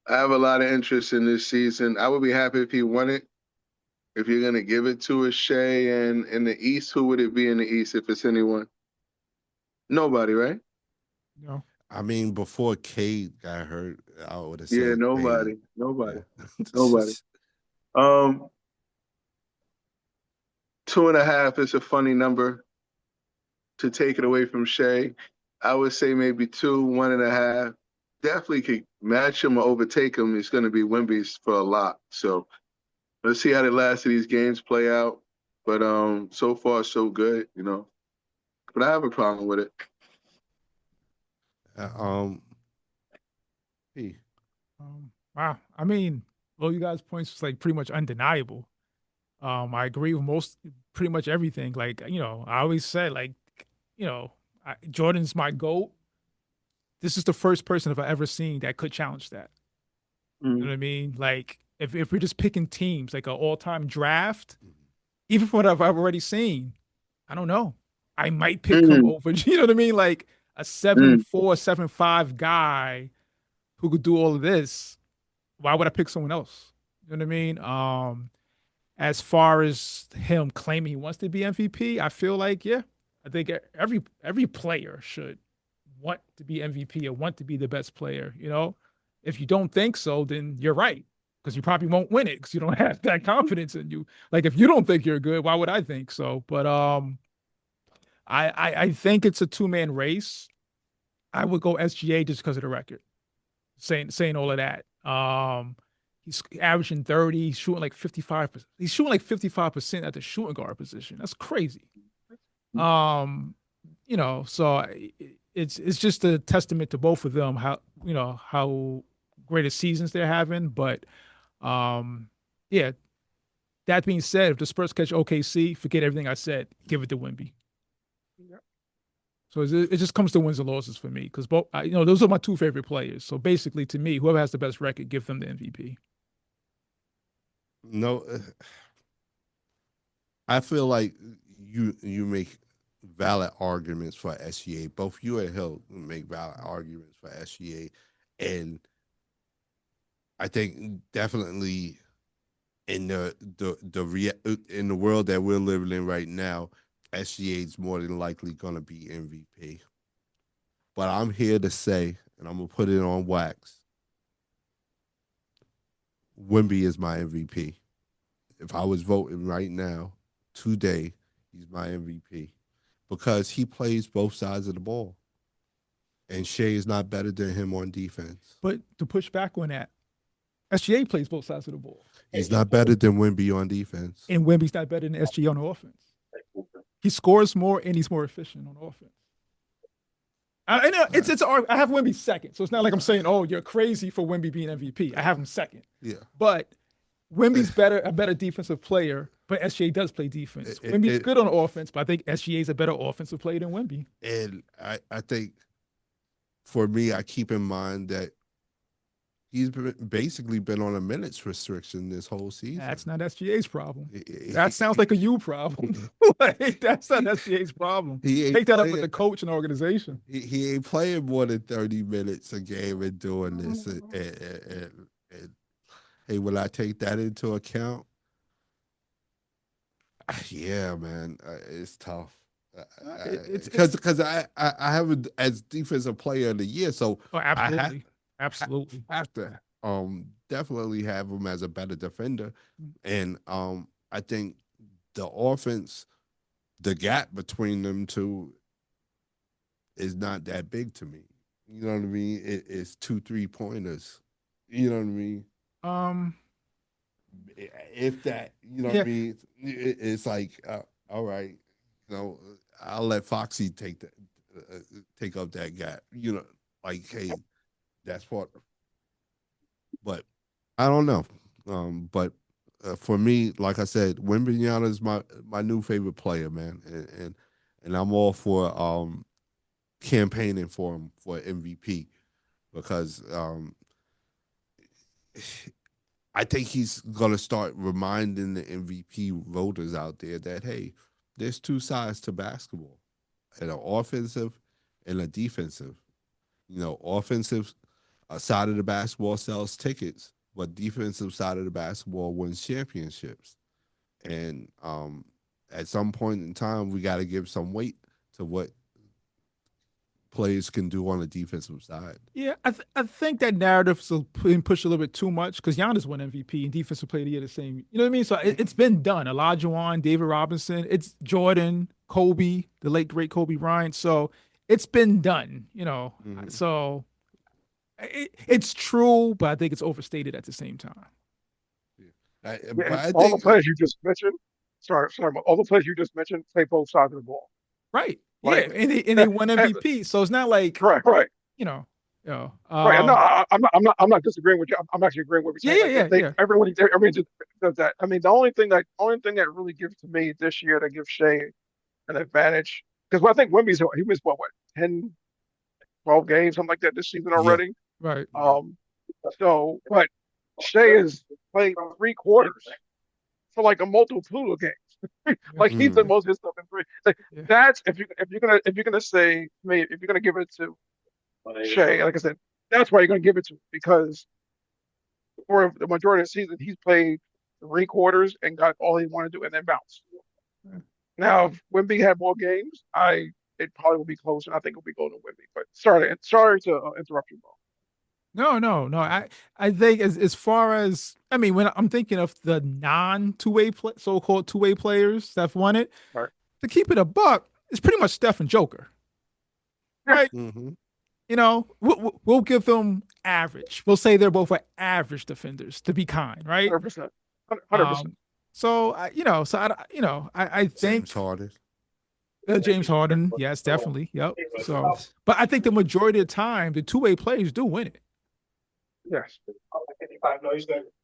I have a lot of interest in this season. I would be happy if he won it. If you're gonna give it to a Shea and in the East, who would it be in the East if it's anyone? Nobody, right? No. I mean, before Cade got hurt, I would have Yeah, said nobody. Wade. Nobody. Yeah. Nobody. 2.5 is a funny number to take it away from Shea. I would say maybe 2, 1.5. Definitely could match him or overtake him. It's going to be Wemby's for a lot. So let's see how the last of these games play out. But so far so good, you know. But I have a problem with it. He. Wow. I mean, all you guys' points was like pretty much undeniable. I agree with pretty much everything. Like, I always said, like, Jordan's my GOAT. This is the first person I've ever seen that could challenge that. You know what I mean? Like, if we're just picking teams, like an all-time draft, even from what I've already seen, I don't know. I might pick him over, you know what I mean? Like a 7'4", 7'5" guy who could do all of this. Why would I pick someone else? You know what I mean? As far as him claiming he wants to be MVP, I feel like, yeah, I think every player should want to be MVP or want to be the best player. If you don't think so, then you're right, because you probably won't win it because you don't have that confidence in you. Like, if you don't think you're good, why would I think so? But I think it's a 2-man race. I would go SGA just because of the record. Saying all of that. He's averaging 30, he's shooting like 55%. He's shooting like 55% at the shooting guard position. That's crazy. So it's just a testament to both of them, how great of seasons they're having. But yeah, that being said, if the Spurs catch OKC, forget everything I said, give it to Wemby. Yeah. So it just comes to wins and losses for me, because both, those are my 2 favorite players. So basically, to me, whoever has the best record, give them the MVP. No, I feel like you make valid arguments for SGA. Both you and Hill make valid arguments for SGA, and I think definitely in in the world that we're living in right now, SGA is more than likely going to be MVP. But I'm here to say, and I'm gonna put it on wax, Wemby is my MVP. If I was voting right now, today, he's my MVP because he plays both sides of the ball. And Shea is not better than him on defense. But to push back on that, SGA plays both sides of the ball. He's not better than Wemby on defense. And Wemby's not better than SGA on offense. He scores more and he's more efficient on offense. I know I have Wemby second, so it's not like I'm saying, "Oh, you're crazy for Wemby being MVP." I have him second. Yeah, but Wemby's a better defensive player, but SGA does play defense. Wemby's good on offense, but I think SGA is a better offensive player than Wemby. And I think for me, I keep in mind that he's basically been on a minutes restriction this whole season. That's not SGA's problem. That sounds like a you problem. Like, that's not SGA's problem. Take that up with the coach and organization. He ain't playing more than 30 minutes a game and doing this. And hey, will I take that into account? Yeah, man, it's tough. Because I have him as defensive player of the year, so absolutely, I have to definitely have him as a better defender, and I think the offense, the gap between them two, is not that big to me. You know what I mean? It's 2 3-pointers. You know what I mean? If that, you know what I mean? It's like, all right, you know, I'll let Foxy take up that gap. You know, like, hey, that's what. But I don't know. But for me, like I said, Wembanyama is my new favorite player, man, and I'm all for campaigning for him for MVP because I think he's gonna start reminding the MVP voters out there that, hey, there's two sides to basketball, an offensive and a defensive. You know, offensive side of the basketball sells tickets, but defensive side of the basketball wins championships. And at some point in time, we got to give some weight to what players can do on the defensive side. Yeah, I think that narrative's been pushed a little bit too much because Giannis won MVP and defensive player of the year the same. You know what I mean? So it's been done. Olajuwon, David Robinson, it's Jordan, Kobe, the late great Kobe Bryant. So it's been done. You know, so it's true, but I think it's overstated at the same time. I think all the players you just mentioned. Sorry, all the players you just mentioned play both sides of the ball. Right. Like, yeah, and they won MVP, so it's not like right. You know. Right. No, I'm not disagreeing with you. I'm actually agreeing with you. Yeah. Everyone just does that. I mean, the only thing that really gives to me this year that gives Shea an advantage because I think Wemby's he missed what 10, 12 games, something like that this season already. Yeah. Right. So, but Shea has played 3 quarters for like a multitude of games. Like he's the most of his stuff in 3. Like, that's if you're gonna say me if you're gonna give it to Shea, like I said, that's why you're gonna give it to him because for the majority of the season he's played 3 quarters and got all he wanted to do and then bounced. Now if Wemby had more games, it probably will be closer. I think it'll be going to Wemby. But sorry to interrupt you, Bo. No. I think as far as when I'm thinking of the non-two-way so-called two-way players that've won it, right. To keep it a buck, it's pretty much Steph and Joker, right? Mm-hmm. You know, we'll give them average. We'll say they're both average defenders to be kind, right? 100%. 100%. I think James Harden. James Harden, yes, definitely, yep. So, but I think the majority of the time, the two-way players do win it. Yes.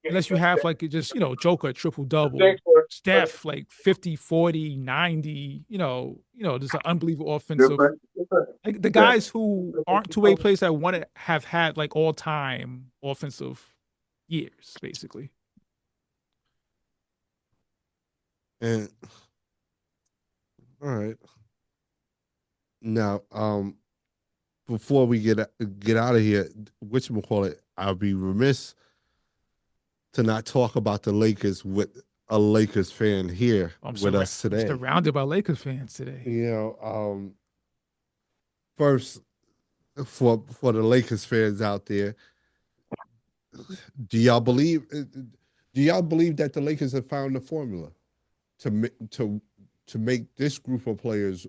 Unless you have like just, Joker triple-double, Steph like 50, 40, 90, there's an unbelievable offensive. Like the guys who aren't two-way players that want to have had like all-time offensive years, basically. And all right. Now, before we get out of here, whatchamacallit, I'll be remiss to not talk about the Lakers with a Lakers fan here with us today. I'm surrounded by Lakers fans today. First, for the Lakers fans out there, do y'all believe that the Lakers have found the formula to make this group of players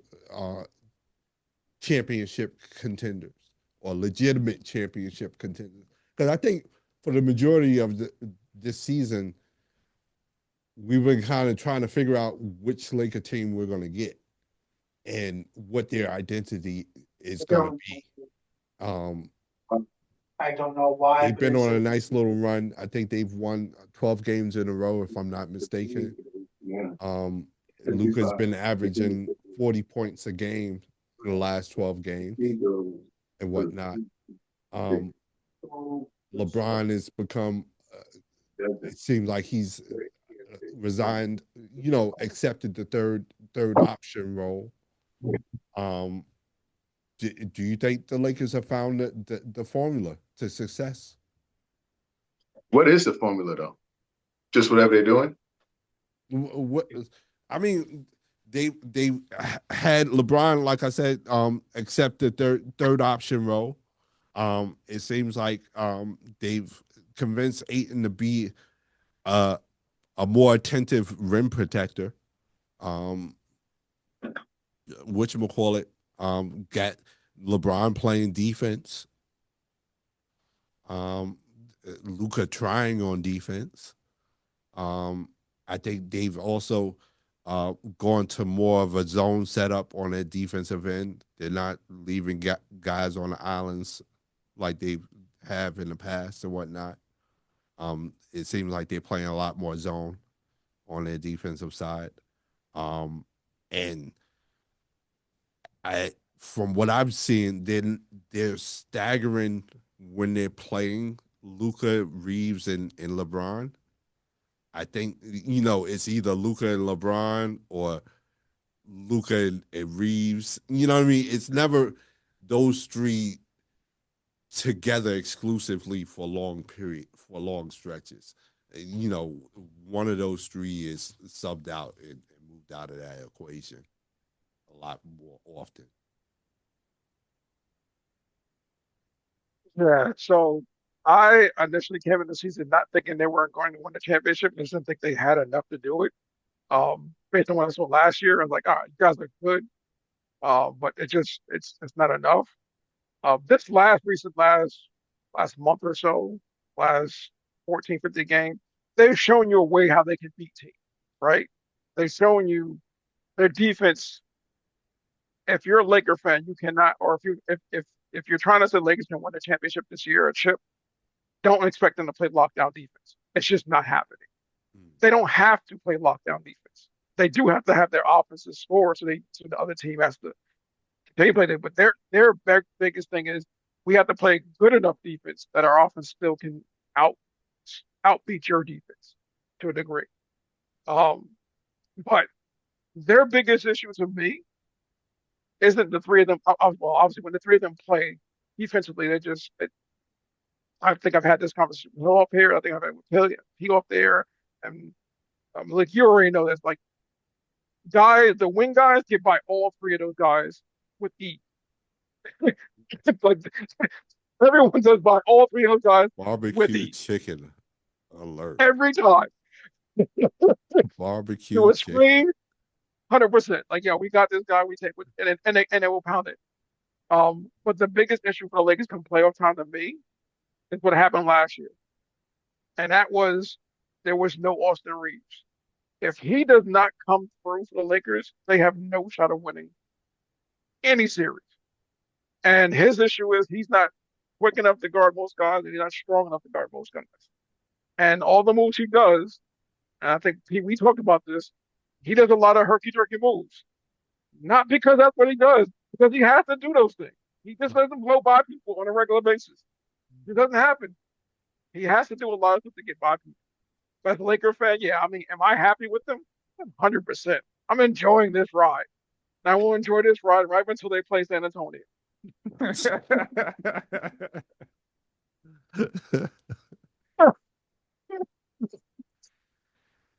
championship contenders or legitimate championship contenders? Because I think for the majority of this season, we've been kind of trying to figure out which Laker team we're going to get and what their identity is going to be. I don't know why. They've been on a nice little run. I think they've won 12 games in a row, if I'm not mistaken. Luka's been averaging 40 points a game in the last 12 games. and whatnot. LeBron has become. It seems like he's resigned. Accepted the third option role. Um, do you think the Lakers have found the formula to success? What is the formula though? Just whatever they're doing? What I mean, they had LeBron, like I said, accept the third option role. It seems like they've convinced Aiton to be a more attentive rim protector. Whatchamacallit, got LeBron playing defense. Luka trying on defense. I think they've also gone to more of a zone setup on their defensive end. They're not leaving guys on the islands like they have in the past and whatnot. It seems like they're playing a lot more zone on their defensive side. And from what I'm seeing, they're staggering when they're playing Luka, Reeves, and LeBron. I think it's either Luka and LeBron or Luka and Reeves. You know what I mean? It's never those three together exclusively for long stretches. One of those three is subbed out and moved out of that equation a lot more often. Yeah, so I initially came in the season not thinking they weren't going to win the championship. I just didn't think they had enough to do it. Based on what I saw last year, I was like, all right, you guys are good. But it's not enough. This last month or so, last 14, 15 games, they've shown you a way how they can beat teams, right? They've shown you their defense. If you're a Laker fan, you cannot, or if you're trying to say Lakers can win the championship this year, a chip, don't expect them to play lockdown defense. It's just not happening. They don't have to play lockdown defense. They do have to have their offenses score, so the other team has to they play it. But their biggest thing is we have to play good enough defense that our offense still can out outbeat your defense to a degree. Um, but their biggest issue to me isn't the three of them. Well, obviously, when the three of them play defensively, I think I've had this conversation with Hill up here. I think I've had with Hill up there, and like you already know, that's like the wing guys get by all three of those guys with ease. Like everyone does by all three of those guys with Barbecue ease chicken alert. every time. Barbecue To a chicken. screen, 100%. Like, yeah, we got this guy. We take with and they will pound it. But the biggest issue for the Lakers come playoff time to me is what happened last year, and that was there was no Austin Reeves. If he does not come through for the Lakers, they have no shot of winning any series. And his issue is he's not quick enough to guard most guys, and he's not strong enough to guard most guys. And all the moves he does, and I think we talked about this, he does a lot of herky-jerky moves. Not because that's what he does, because he has to do those things. He just doesn't blow by people on a regular basis. It doesn't happen. He has to do a lot of stuff to get by people. But as a Laker fan, yeah, I mean, am I happy with them? 100%. I'm enjoying this ride. And I will enjoy this ride right until they play San Antonio.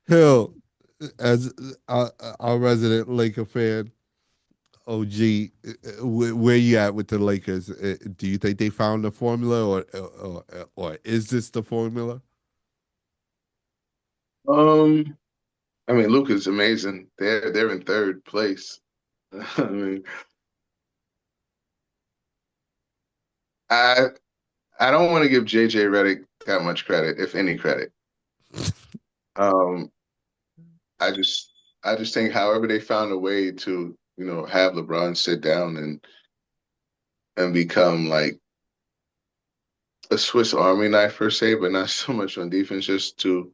Hill, as our resident Laker fan, OG, where you at with the Lakers? Do you think they found the formula, or is this the formula? I mean, Luka's amazing. They're in third place. I mean, I I don't want to give JJ Redick that much credit, if any credit. Um, I just I just think however they found a way to, have LeBron sit down and become like a Swiss Army knife per se, but not so much on defense, just to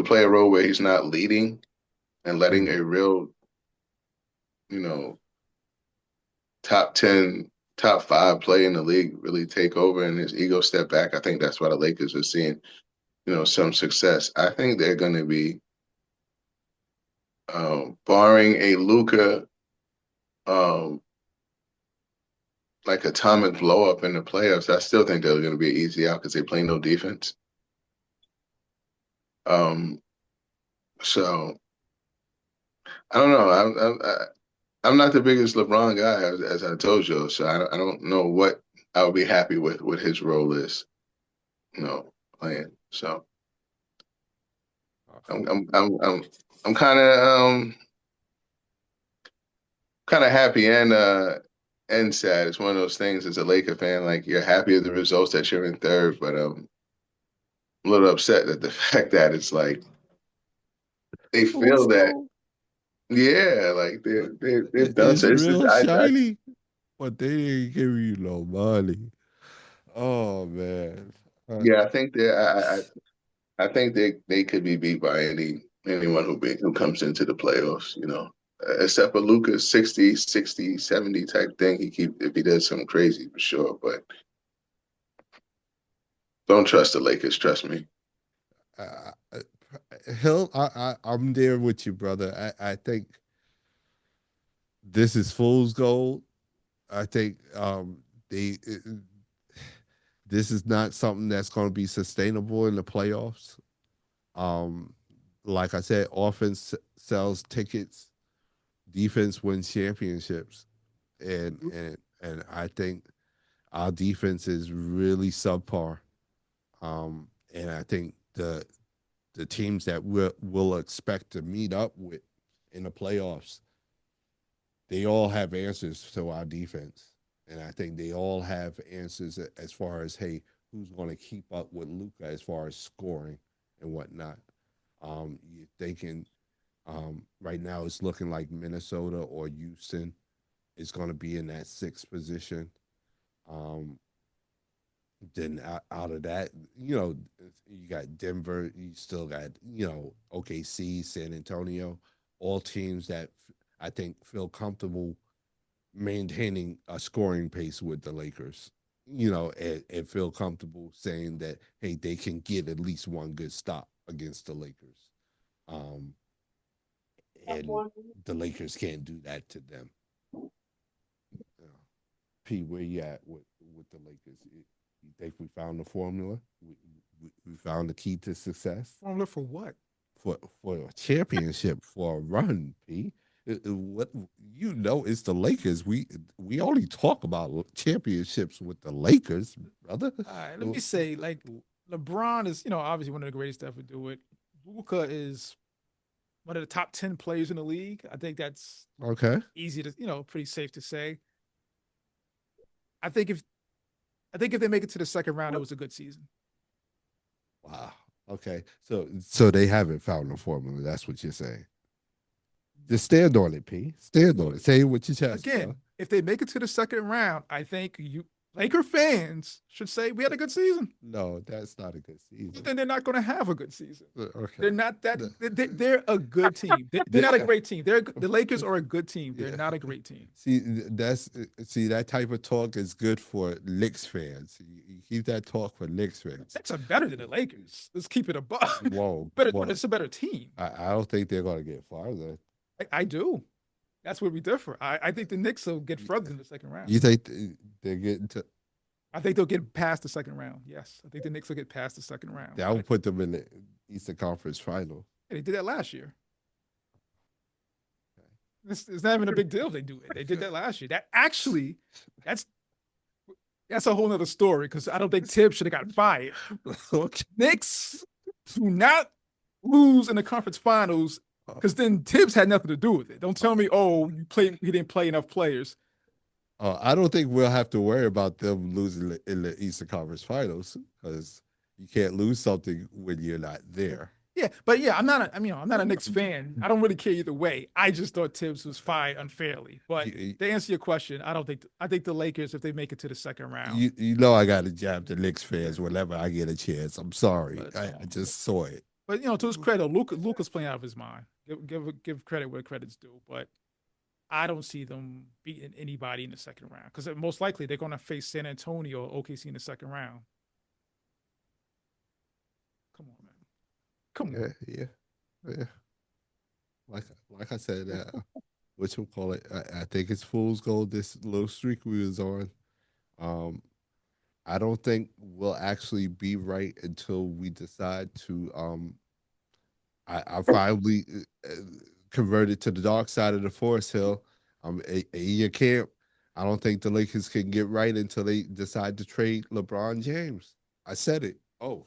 play a role where he's not leading and letting a real, you know, top 10 top 5 play in the league really take over and his ego step back. I think that's why the Lakers are seeing, some success. I think they're going to be, barring a Luka, like atomic blow up in the playoffs. I still think they're going to be an easy out because they play no defense. So I don't know. I'm not the biggest LeBron guy, as I told you, so I don't know what I would be happy with what his role is, playing. So I'm kind of happy and sad. It's one of those things as a Laker fan, like you're happy with the results that you're in third, but I'm a little upset at the fact that it's like they feel that, yeah, like they've done It's so. It's just, real shiny, but they ain't give you no money. Oh man. Yeah, I think I think they could be beat by anyone who comes into the playoffs, except for Luka's 60, 60, 70 type thing. If he does something crazy for sure, but don't trust the Lakers, trust me. I'm there with you, brother. I think this is fool's gold. I think this is not something that's going to be sustainable in the playoffs. Like I said, offense sells tickets, defense wins championships, and I think our defense is really subpar. And I think the teams that we'll expect to meet up with in the playoffs, they all have answers to our defense. And I think they all have answers as far as, hey, who's going to keep up with Luka as far as scoring and whatnot. You're thinking right now it's looking like Minnesota or Houston is going to be in that 6th position. Then out of that, you got Denver, you still got, OKC, San Antonio, all teams that I think feel comfortable maintaining a scoring pace with the Lakers, and feel comfortable saying that, hey, they can get at least one good stop against the Lakers. And the Lakers can't do that to them. P, where you at with the Lakers? You think we found the formula? We found the key to success? Formula for what? For a championship, for a run, P. What it's the Lakers. We only talk about championships with the Lakers, brother. All right, let me say, like, LeBron is, obviously one of the greatest to ever do it. Luka is one of the top 10 players in the league. I think that's okay. Easy to, pretty safe to say. I think if they make it to the second round, it was a good season. Wow. Okay. So they haven't found the formula. That's what you're saying. Just stand on it, P. Stand on it. Say it with your chest. Again, if they make it to the second round, I think Laker fans should say we had a good season. No, that's not a good season. Then they're not going to have a good season. Okay. They're not that. They're a good team. They're not a great team. The Lakers are a good team. They're not a great team. See, that type of talk is good for Knicks fans. You keep that talk for Knicks fans. That's better than the Lakers. Let's keep it above. Whoa, it's a better team. I don't think they're going to get farther. I do. That's where we differ. I think the Knicks will get further in the second round. You think they're getting to? I think they'll get past the second round. Yes, I think the Knicks will get past the second round. That would put them in the Eastern Conference Final. Yeah, they did that last year. It's not even a big deal if they do it. They did that last year. That's a whole nother story because I don't think Tibbs should have got fired. Knicks do not lose in the conference finals because then Tibbs had nothing to do with it. Don't tell me, he didn't play enough players. I don't think we'll have to worry about them losing in the Eastern Conference Finals because you can't lose something when you're not there. Yeah, but I'm not a Knicks fan. I don't really care either way. I just thought Tibbs was fired unfairly. But to answer your question, I think the Lakers, if they make it to the second round. I got to jab the Knicks fans whenever I get a chance. I'm sorry. I just saw it. But to his credit, Luka's playing out of his mind. Give credit where credit's due. But I don't see them beating anybody in the second round because most likely they're going to face San Antonio or OKC in the second round. Come on, man. Come on. Yeah. Like I said, what you call it? I think it's fool's gold. This little streak we was on. I don't think we'll actually be right until we decide to. I finally converted to the dark side of the Forest Hill. I'm in your camp. I don't think the Lakers can get right until they decide to trade LeBron James. I said it. Oh,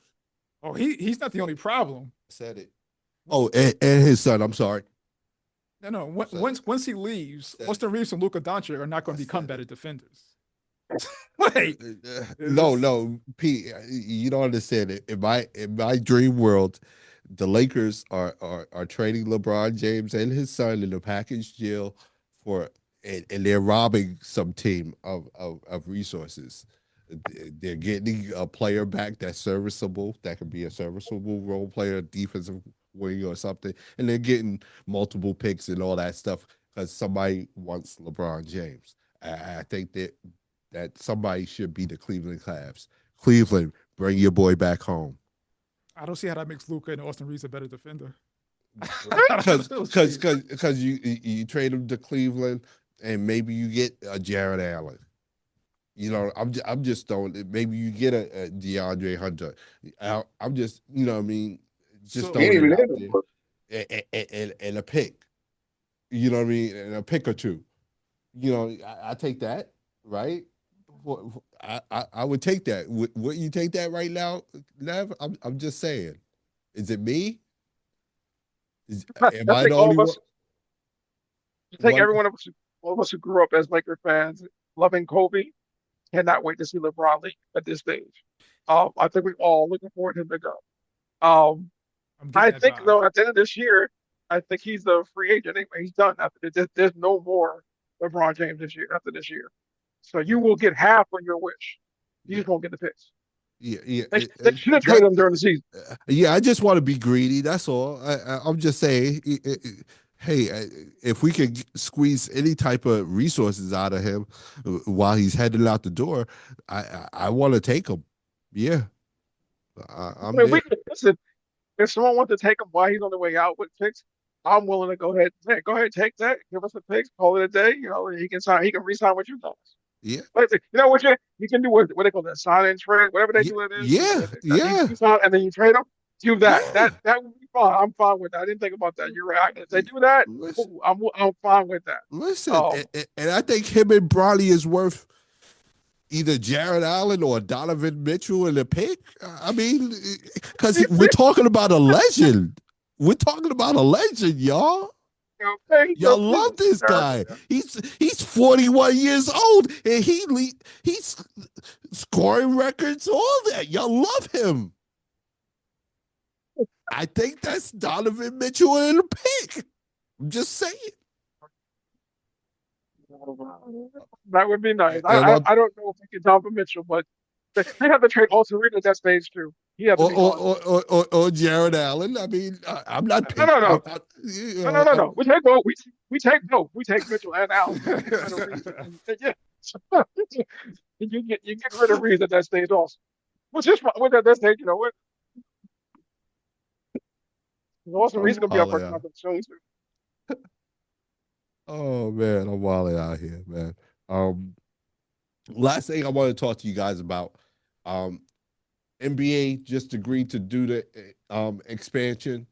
he's not the only problem. I said it. Oh, and his son. I'm sorry. No. Once he leaves, Austin Reeves and Luka Doncic are not going to become better defenders. Wait, no, Pete. You don't understand it. In my dream world, the Lakers are trading LeBron James and his son in a package deal and they're robbing some team of resources. They're getting a player back that's serviceable, that could be a serviceable role player, defensive wing or something, and they're getting multiple picks and all that stuff because somebody wants LeBron James. I think that somebody should be the Cleveland Cavs. Cleveland, bring your boy back home. I don't see how that makes Luka and Austin Reeves a better defender. Because you trade him to Cleveland and maybe you get a Jared Allen. You know, I'm just throwing. Maybe you get a DeAndre Hunter. I'm just, you know what I mean, just throwing it out there. And a pick. You know what I mean, and a pick or two. You know, I take that, right? I would take that. Would you take that right now, Lev? I'm just saying. Is it me? Am I the only one? I think every one of us, all of us who grew up as Laker fans, loving Kobe, cannot wait to see LeBron league at this stage. I think we're all looking forward to him to go. I think though at the end of this year, I think he's the free agent anyway. He's done after this. There's no more LeBron James this year after this year. So you will get half of your wish. You just won't get the picks. Yeah. They should have traded him during the season. Yeah, I just want to be greedy. That's all. I'm just saying. Hey, if we could squeeze any type of resources out of him while he's heading out the door, I want to take him. Yeah, I'm there. Listen, if someone wants to take him while he's on the way out with picks, I'm willing to go ahead. Go ahead, take that. Give us the picks. Call it a day. You know, he can sign. He can re-sign with you guys. Yeah. But you know what you can do? What they call that sign and trade, whatever they do it is. Yeah. You sign and then you trade them. Do that. Yeah. That would be fine. I'm fine with that. I didn't think about that. You're right. If they do that, I'm fine with that. Listen, and I think him and Bronny is worth either Jared Allen or Donovan Mitchell in a pick. I mean, because we're talking about a legend. We're talking about a legend, y'all. Y'all love this guy. He's 41 years old and he's scoring records, all that. Y'all love him. I think that's Donovan Mitchell in a pick. I'm just saying. That would be nice. I don't know if we can Donovan Mitchell, but they have to trade Austin Reeves at that stage too. He has to be or Jared Allen. I mean, I'm not picking. No. We take both. We take both. We take Mitchell and Allen. You get rid of Reeves at that stage also. Which is at that stage, you know what? Austin Reeves gonna be up for conference soon too. Oh man, I'm wilding out here, man. Last thing I want to talk to you guys about. NBA just agreed to do the expansion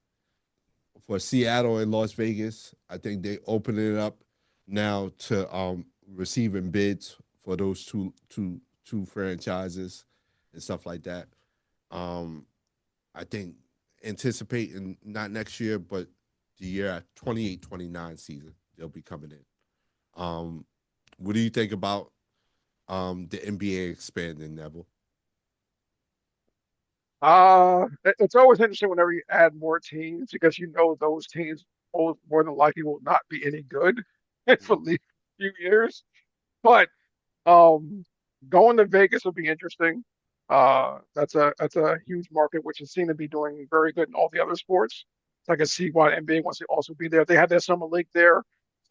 for Seattle and Las Vegas. I think they opening it up now to receiving bids for those two franchises and stuff like that. I think anticipating not next year, but the year 28-29 season, they'll be coming in. What do you think about the NBA expanding, Neville? It's always interesting whenever you add more teams because you know those teams more than likely will not be any good for the few years. But going to Vegas will be interesting. That's a huge market which is seen to be doing very good in all the other sports. So I can see why NBA wants to also be there. They had their summer league there,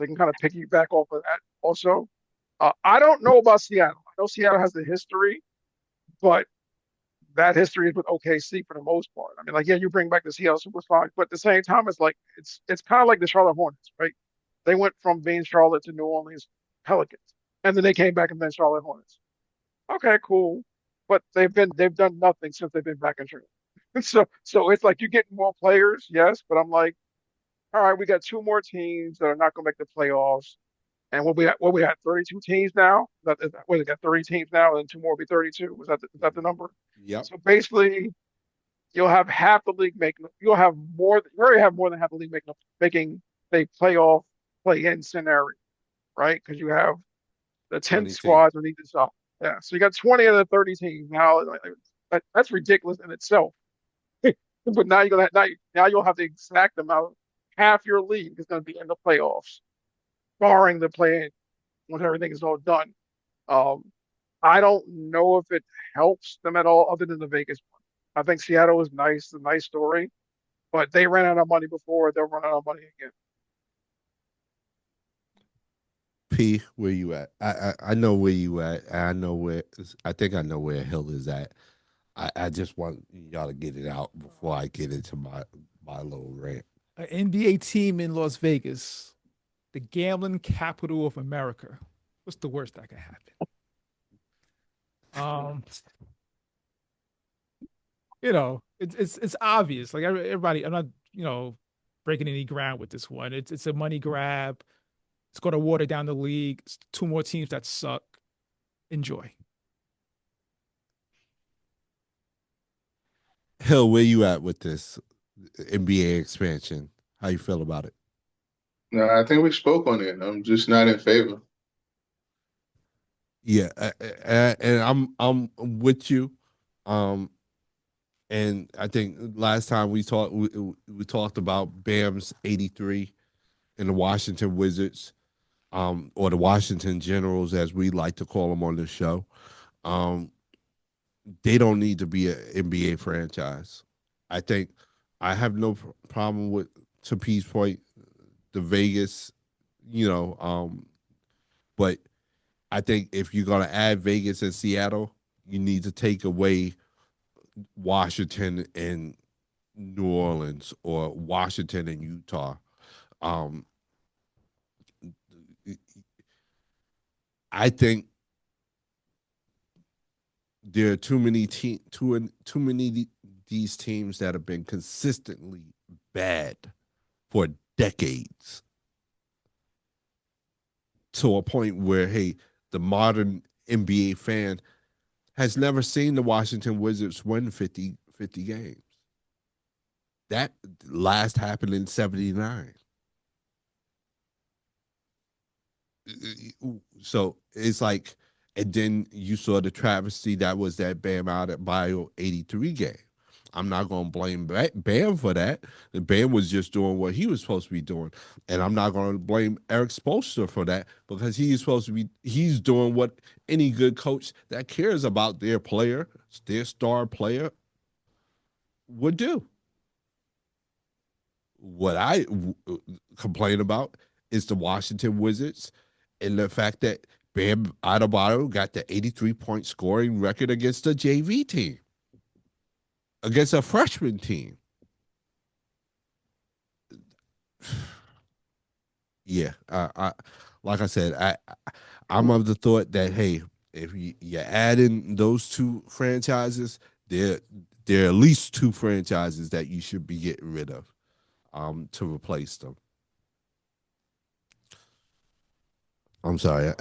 they can kind of piggyback off of that also. I don't know about Seattle. I know Seattle has the history, but that history is with OKC for the most part. I mean, like, yeah, you bring back the Seattle Supersonics, but at the same time, it's like it's kind of like the Charlotte Hornets, right? They went from being Charlotte to New Orleans Pelicans, and then they came back and been Charlotte Hornets. Okay, cool, but they've done nothing since they've been back in Charlotte. So it's like you get more players, yes, but I'm like, all right, we got two more teams that are not going to make the playoffs. And what we had 32 teams now. What we got 30 teams now, and two more will be 32. Is that the number? Yep. So basically, you'll have half the league making. You'll have more. You already have more than half the league making a playoff play-in scenario, right? Because you have the 10 20 teams. squads on each side. Yeah. So you got 20 of the 30 teams now. That's ridiculous in itself. But now now you'll have the exact amount. Half your league is going to be in the playoffs, barring the play-in once everything is all done. Um, I don't know if it helps them at all, other than the Vegas one. I think Seattle is nice, a nice story, but they ran out of money before. They'll run out of money again. P, where you at? I know where you at. I know where. I think I know where Hill is at. I just want y'all to get it out before I get into my little rant. An NBA team in Las Vegas, the gambling capital of America. What's the worst that could happen? It's obvious. Like everybody, I'm not breaking any ground with this one. It's a money grab. It's going to water down the league. It's two more teams that suck. Enjoy. Hill, where you at with this NBA expansion? How you feel about it? No, I think we spoke on it. I'm just not in favor. Yeah, and I'm with you. And I think last time we talked about Bam's 83 and the Washington Wizards, or the Washington Generals, as we like to call them on the show. They don't need to be an NBA franchise. I think I have no problem with, to P's point, the Vegas, but I think if you're going to add Vegas and Seattle, you need to take away Washington and New Orleans, or Washington and Utah. I think there are too many these teams that have been consistently bad for decades, to a point where, hey, the modern NBA fan has never seen the Washington Wizards win 50 games. That last happened in 79. So it's like, and then you saw the travesty that was that Bam out at Bio 83 game. I'm not going to blame Bam for that. Bam was just doing what he was supposed to be doing. And I'm not going to blame Eric Spoelstra for that, because he's doing what any good coach that cares about their player, their star player, would do. What I complain about is the Washington Wizards and the fact that Bam Adebayo got the 83-point scoring record against a JV team, against a freshman team. Yeah, like I said, I'm of the thought that, hey, if you're adding those two franchises, there are at least two franchises that you should be getting rid of, to replace them. I'm sorry,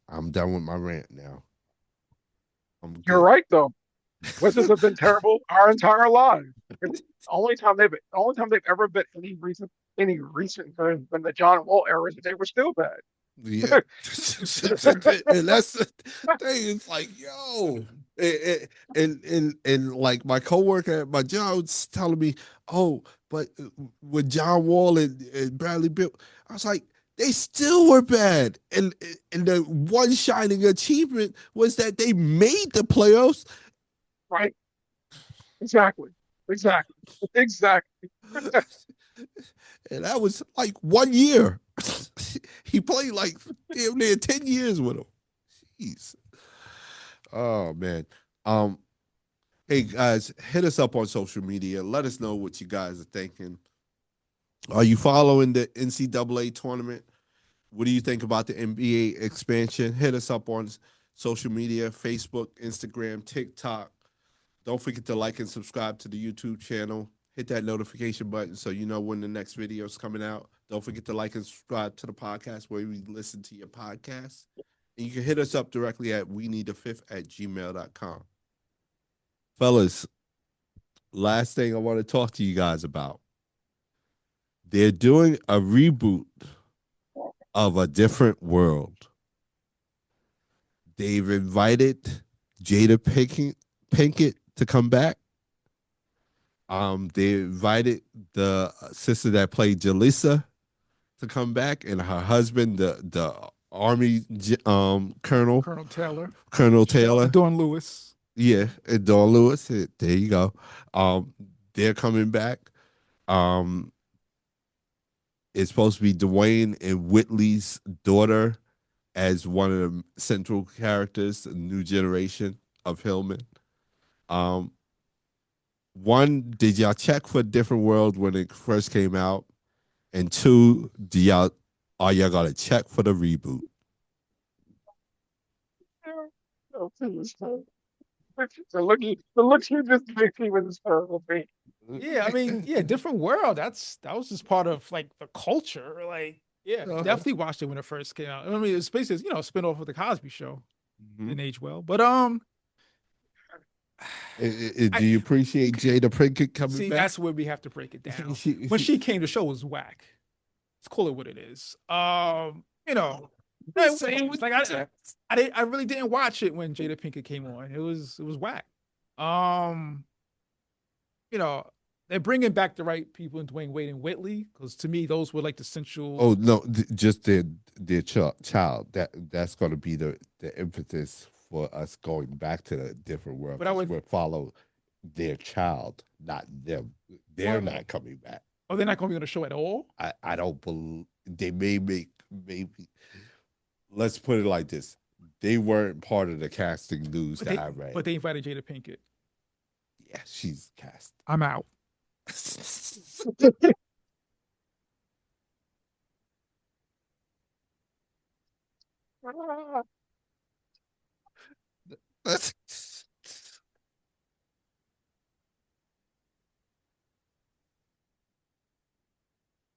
I'm done with my rant now. You're right, though. Wizards have been terrible our entire lives. The only time they've ever been any recent than the John Wall era, they were still bad. Yeah, and that's the thing. It's like, yo, and like my coworker at my job was telling me, oh, but with John Wall and Bradley Beal, I was like, they still were bad. And the one shining achievement was that they made the playoffs. Right. Exactly. And that was like 1 year. He played like damn near 10 years with him. Jeez. Oh man. Um, hey guys, hit us up on social media. Let us know what you guys are thinking. Are you following the NCAA tournament? What do you think about the NBA expansion? Hit us up on social media, Facebook, Instagram, TikTok. Don't forget to like and subscribe to the YouTube channel. Hit that notification button so you know when the next video is coming out. Don't forget to like and subscribe to the podcast where we listen to your podcast. And you can hit us up directly at we need a fifth at gmail.com. Fellas, last thing I want to talk to you guys about. They're doing a reboot of A Different World. They've invited Jada Pinkett to come back. They invited the sister that played Jalissa to come back, and her husband, the Army Colonel Colonel Taylor, Dawn Lewis. Yeah, and Dawn Lewis. There you go. They're coming back. It's supposed to be Dwayne and Whitley's daughter as one of the central characters, the new generation of Hillman. One, did y'all check for Different World when it first came out? And two, are y'all gonna check for the reboot? The look you just make me with this terrible thing. Yeah, I mean, yeah, Different World. That was just part of like the culture. Like, yeah, definitely watched it when it first came out. I mean, it's basically a spinoff of the Cosby Show. Didn't age well, but do you appreciate Jada Pinkett coming back? That's where we have to break it down. When she came, the show was whack. Let's call it what it is. It was like I really didn't watch it when Jada Pinkett came on. It was whack. They're bringing back the right people in Dwayne Wade and Whitley because to me those were like the central. Oh no, just their child. That's going to be the impetus for us going back to the Different World. But I would follow their child, not them. They're not coming back. Oh, they're not going to be on the show at all? I don't believe they may make maybe. Let's put it like this: they weren't part of the casting news that I read. But they invited Jada Pinkett. Yeah, she's cast. I'm out.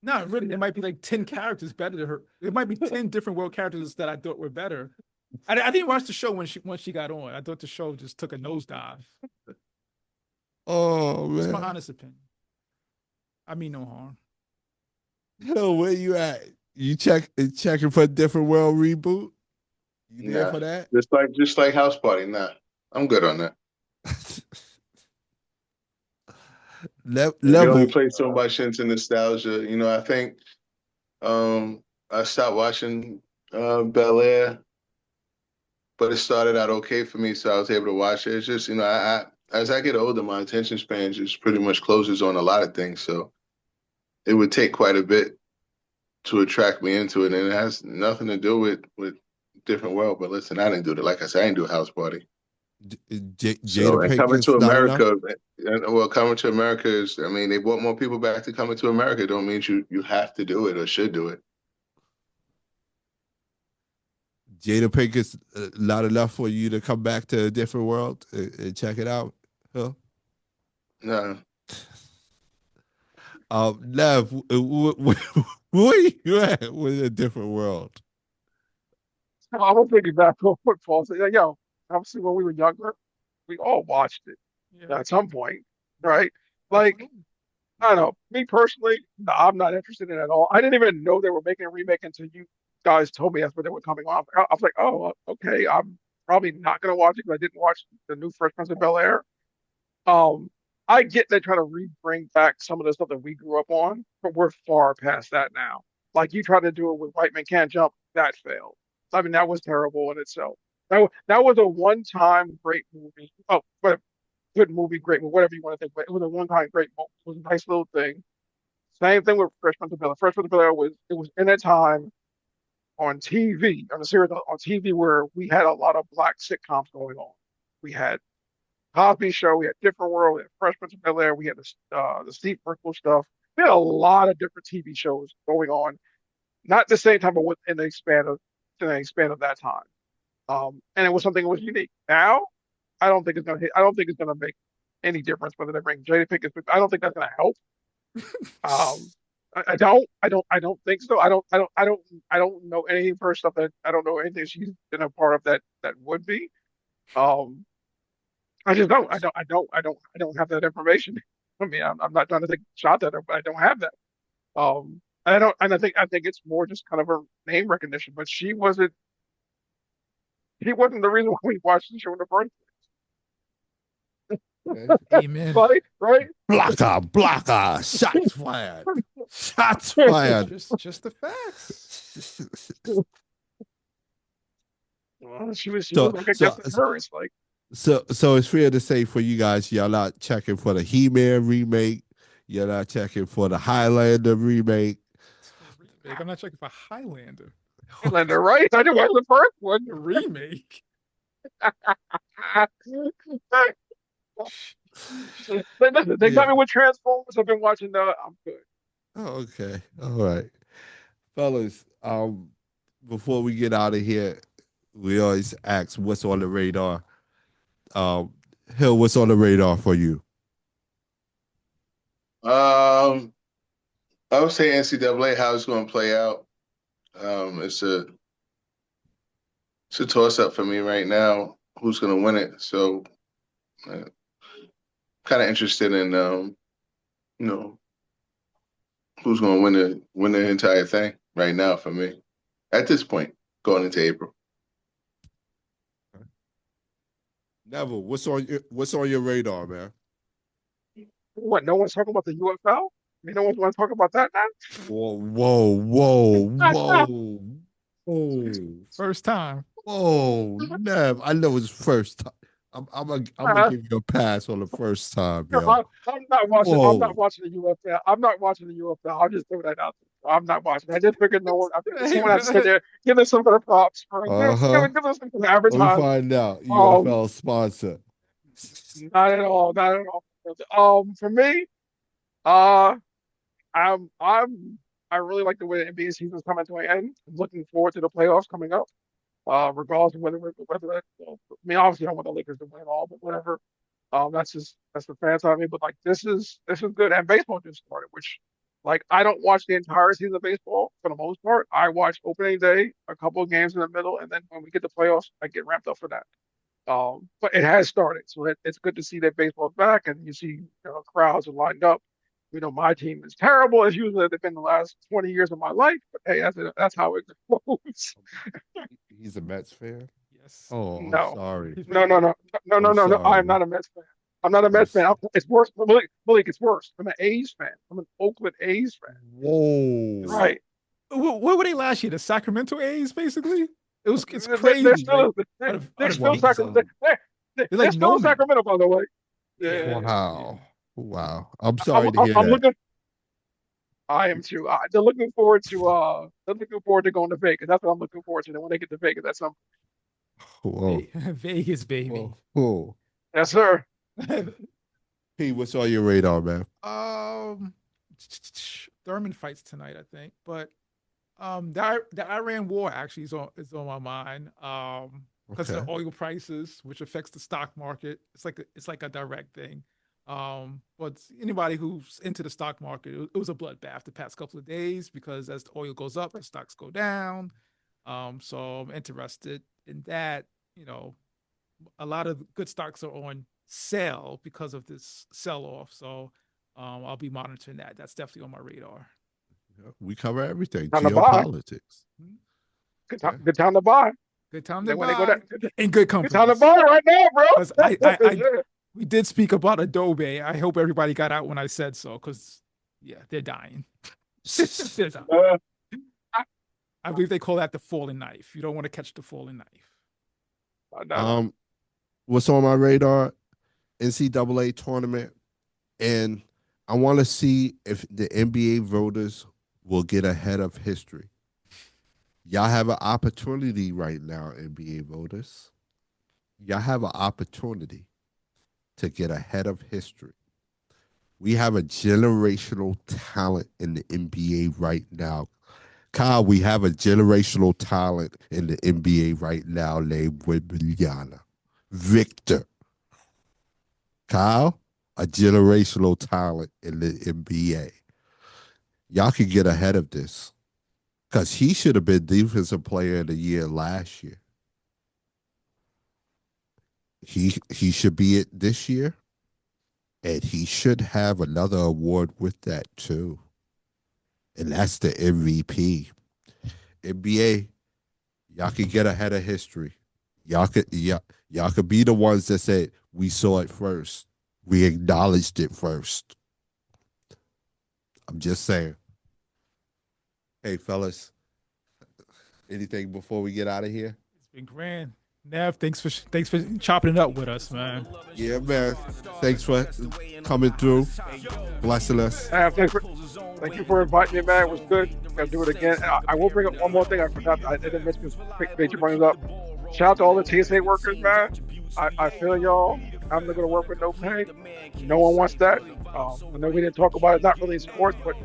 No, really, there might be like 10 characters better than her. There might be 10 different world characters that I thought were better. I didn't watch the show when she got on. I thought the show just took a nosedive. Oh man, that's my honest opinion. I mean no harm. Yo, where you at? You checking for a Different World reboot? You there for that? Just like House Party. Nah, I'm good on that. You only play so much into nostalgia. I think I stopped watching Bel Air, but it started out okay for me, so I was able to watch it. It's just, I as I get older, my attention span just pretty much closes on a lot of things. So it would take quite a bit to attract me into it, and it has nothing to do with Different World. But listen, I didn't do it. Like I said, I didn't do House Party. Coming to America, coming to America is, they want more people back to Coming to America. Don't mean you have to do it or should do it. Jada Pinkett's not enough for you to come back to A Different World and check it out, huh? No. Nev, where you at with A Different World? I'm gonna piggyback on what Paul said. Yo, obviously when we were younger, we all watched it at some point, right? Like, I don't know. Me personally, no, I'm not interested in it at all. I didn't even know they were making a remake until you guys told me that's what they were coming on. I was like, oh, okay. I'm probably not gonna watch it because I didn't watch the new Fresh Prince of Bel Air. I get they try to bring back some of the stuff that we grew up on, but we're far past that now. Like you tried to do it with White Man Can't Jump, that failed. I mean, that was terrible in itself. That was a one-time great movie. Oh, but good movie, great movie, whatever you want to think. But it was a one-time great movie. It was a nice little thing. Same thing with Fresh Prince of Bel-Air. Fresh Prince of Bel-Air was in a time on TV, on a series on TV where we had a lot of black sitcoms going on. We had Cosby Show, we had Different World, we had Fresh Prince of Bel-Air, we had the Steve Urkel stuff. We had a lot of different TV shows going on, not the same time, but within the span of that time. And it was something that was unique. Now, I don't think it's gonna hit. I don't think it's gonna make any difference whether they bring Jada Pinkett. I don't think that's gonna help. Um, I don't think so. I don't know any of her stuff that I don't know anything she's been a part of that would be. Um, I just don't. I don't have that information. I mean, I'm not trying to take a shot at her, but I don't have that. I don't, and I think it's more just kind of her name recognition. But he wasn't the reason why we watched the show in the first Okay. Amen. place, right? Blocker, shots fired, shots fired. Just the facts. Well, she was So, like, I so, guess her. It's like, so it's fair to say for you guys, y'all not checking for the He-Man remake. You're not checking for the Highlander remake. I'm not checking for Highlander. Highlander, right? I didn't watch the first one. The remake. Listen, they got me with Transformers. I've been watching the. I'm good. Oh, okay. All right. Fellas, before we get out of here, we always ask what's on the radar. Hill, what's on the radar for you? I would say NCAA, how it's going to play out. It's a toss up for me right now. Who's going to win it? So, kind of interested in who's going to win the entire thing right now for me at this point going into April. Neville, what's on your radar, man? What? No one's talking about the UFL? I mean, no one's want to talk about that now. Whoa. First time. Whoa, Nev. I know it's first time. I'm gonna give you a pass on the first time, yo. I'm not watching. Whoa. I'm not watching the UFL. I'm not watching the UFL. I'll just throw that out there. I'm not watching. I just figured no one. I think someone has to sit there, give us some of the props for give us some advertising. Let me find out. UFL sponsor. Not at all. Not at all. For me, I really like the way the NBA season's coming to an end. I'm looking forward to the playoffs coming up. Regardless of whether that, I mean, obviously I don't want the Lakers to win it all, but whatever. That's the fan side of me. But like this is good, and baseball just started, which like I don't watch the entire season of baseball for the most part. I watch opening day, a couple of games in the middle, and then when we get to playoffs, I get ramped up for that. But it has started, so it's good to see that baseball's back, and you see crowds are lined up. My team is terrible as usually they've been the last 20 years of my life, but hey, that's how it goes. He's a Mets fan? Yes. Oh, I'm No. sorry. No. I am not a Mets fan. I'm not a Mets fan. It's worse. Malik, it's worse. I'm an A's fan. I'm an Oakland A's fan. Whoa. Right. What were they last year? The Sacramento A's, basically? It's crazy. They're still Sacramento. They're still Sacramento, by the way. Yeah. Wow. I'm sorry to hear that. I am too. They're looking forward to going to Vegas. That's what I'm looking forward to. Then when they get to Vegas, that's something. Whoa. Vegas, baby. Whoa. Yes, sir. P, what's on your radar, man? Thurman fights tonight, I think. But the Iran war actually is on my mind. Because of the oil prices, which affects the stock market. It's like a direct thing. But anybody who's into the stock market, it was a bloodbath the past couple of days because as the oil goes up, the stocks go down. So I'm interested in that. A lot of good stocks are on sale because of this sell-off. So I'll be monitoring that. That's definitely on my radar. We cover everything. Time to Geopolitics. Good time to buy. Good time to When buy. they go down, In good company. good time to buy right now, bro. We did speak about Adobe. I hope everybody got out when I said so, because they're dying. They're dying. I believe they call that the falling knife. You don't want to catch the falling knife. What's on my radar? NCAA tournament, and I want to see if the NBA voters will get ahead of history. Y'all have an opportunity right now, NBA voters. Y'all have an opportunity to get ahead of history. We have a generational talent in the NBA right now. Kyle, we have a generational talent in the NBA right now named Wembanyama. Victor. Kyle, a generational talent in the NBA. Y'all can get ahead of this because he should have been Defensive Player of the Year last year. He should be it this year, and he should have another award with that too. And that's the MVP. NBA, y'all can get ahead of history. Y'all could be the ones that said we saw it first. We acknowledged it first. I'm just saying. Hey, fellas, anything before we get out of here? It's been grand. Nav, thanks for chopping it up with us, man. Yeah, man. Thanks for coming through, blessing us. Thank you for inviting me, man. It was good. Gotta do it again. I will bring up one more thing. I forgot. I didn't mention this. Major brings up. Shout out to all the TSA workers, man. I feel y'all. I'm not gonna work with no pay. No one wants that. I know we didn't talk about it. Not really in sports, but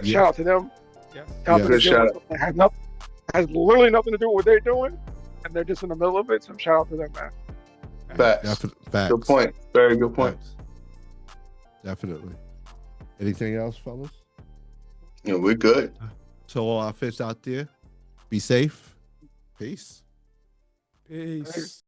shout out to them. Yes. Shout out to Shout them. It has literally nothing to do with what they're doing, and they're just in the middle of it. So shout out to them, man. Facts. Facts. Good point. Very good point. Facts. Definitely. Anything else, fellas? Yeah, we're good. To all our fish out there, be safe. Peace. Peace.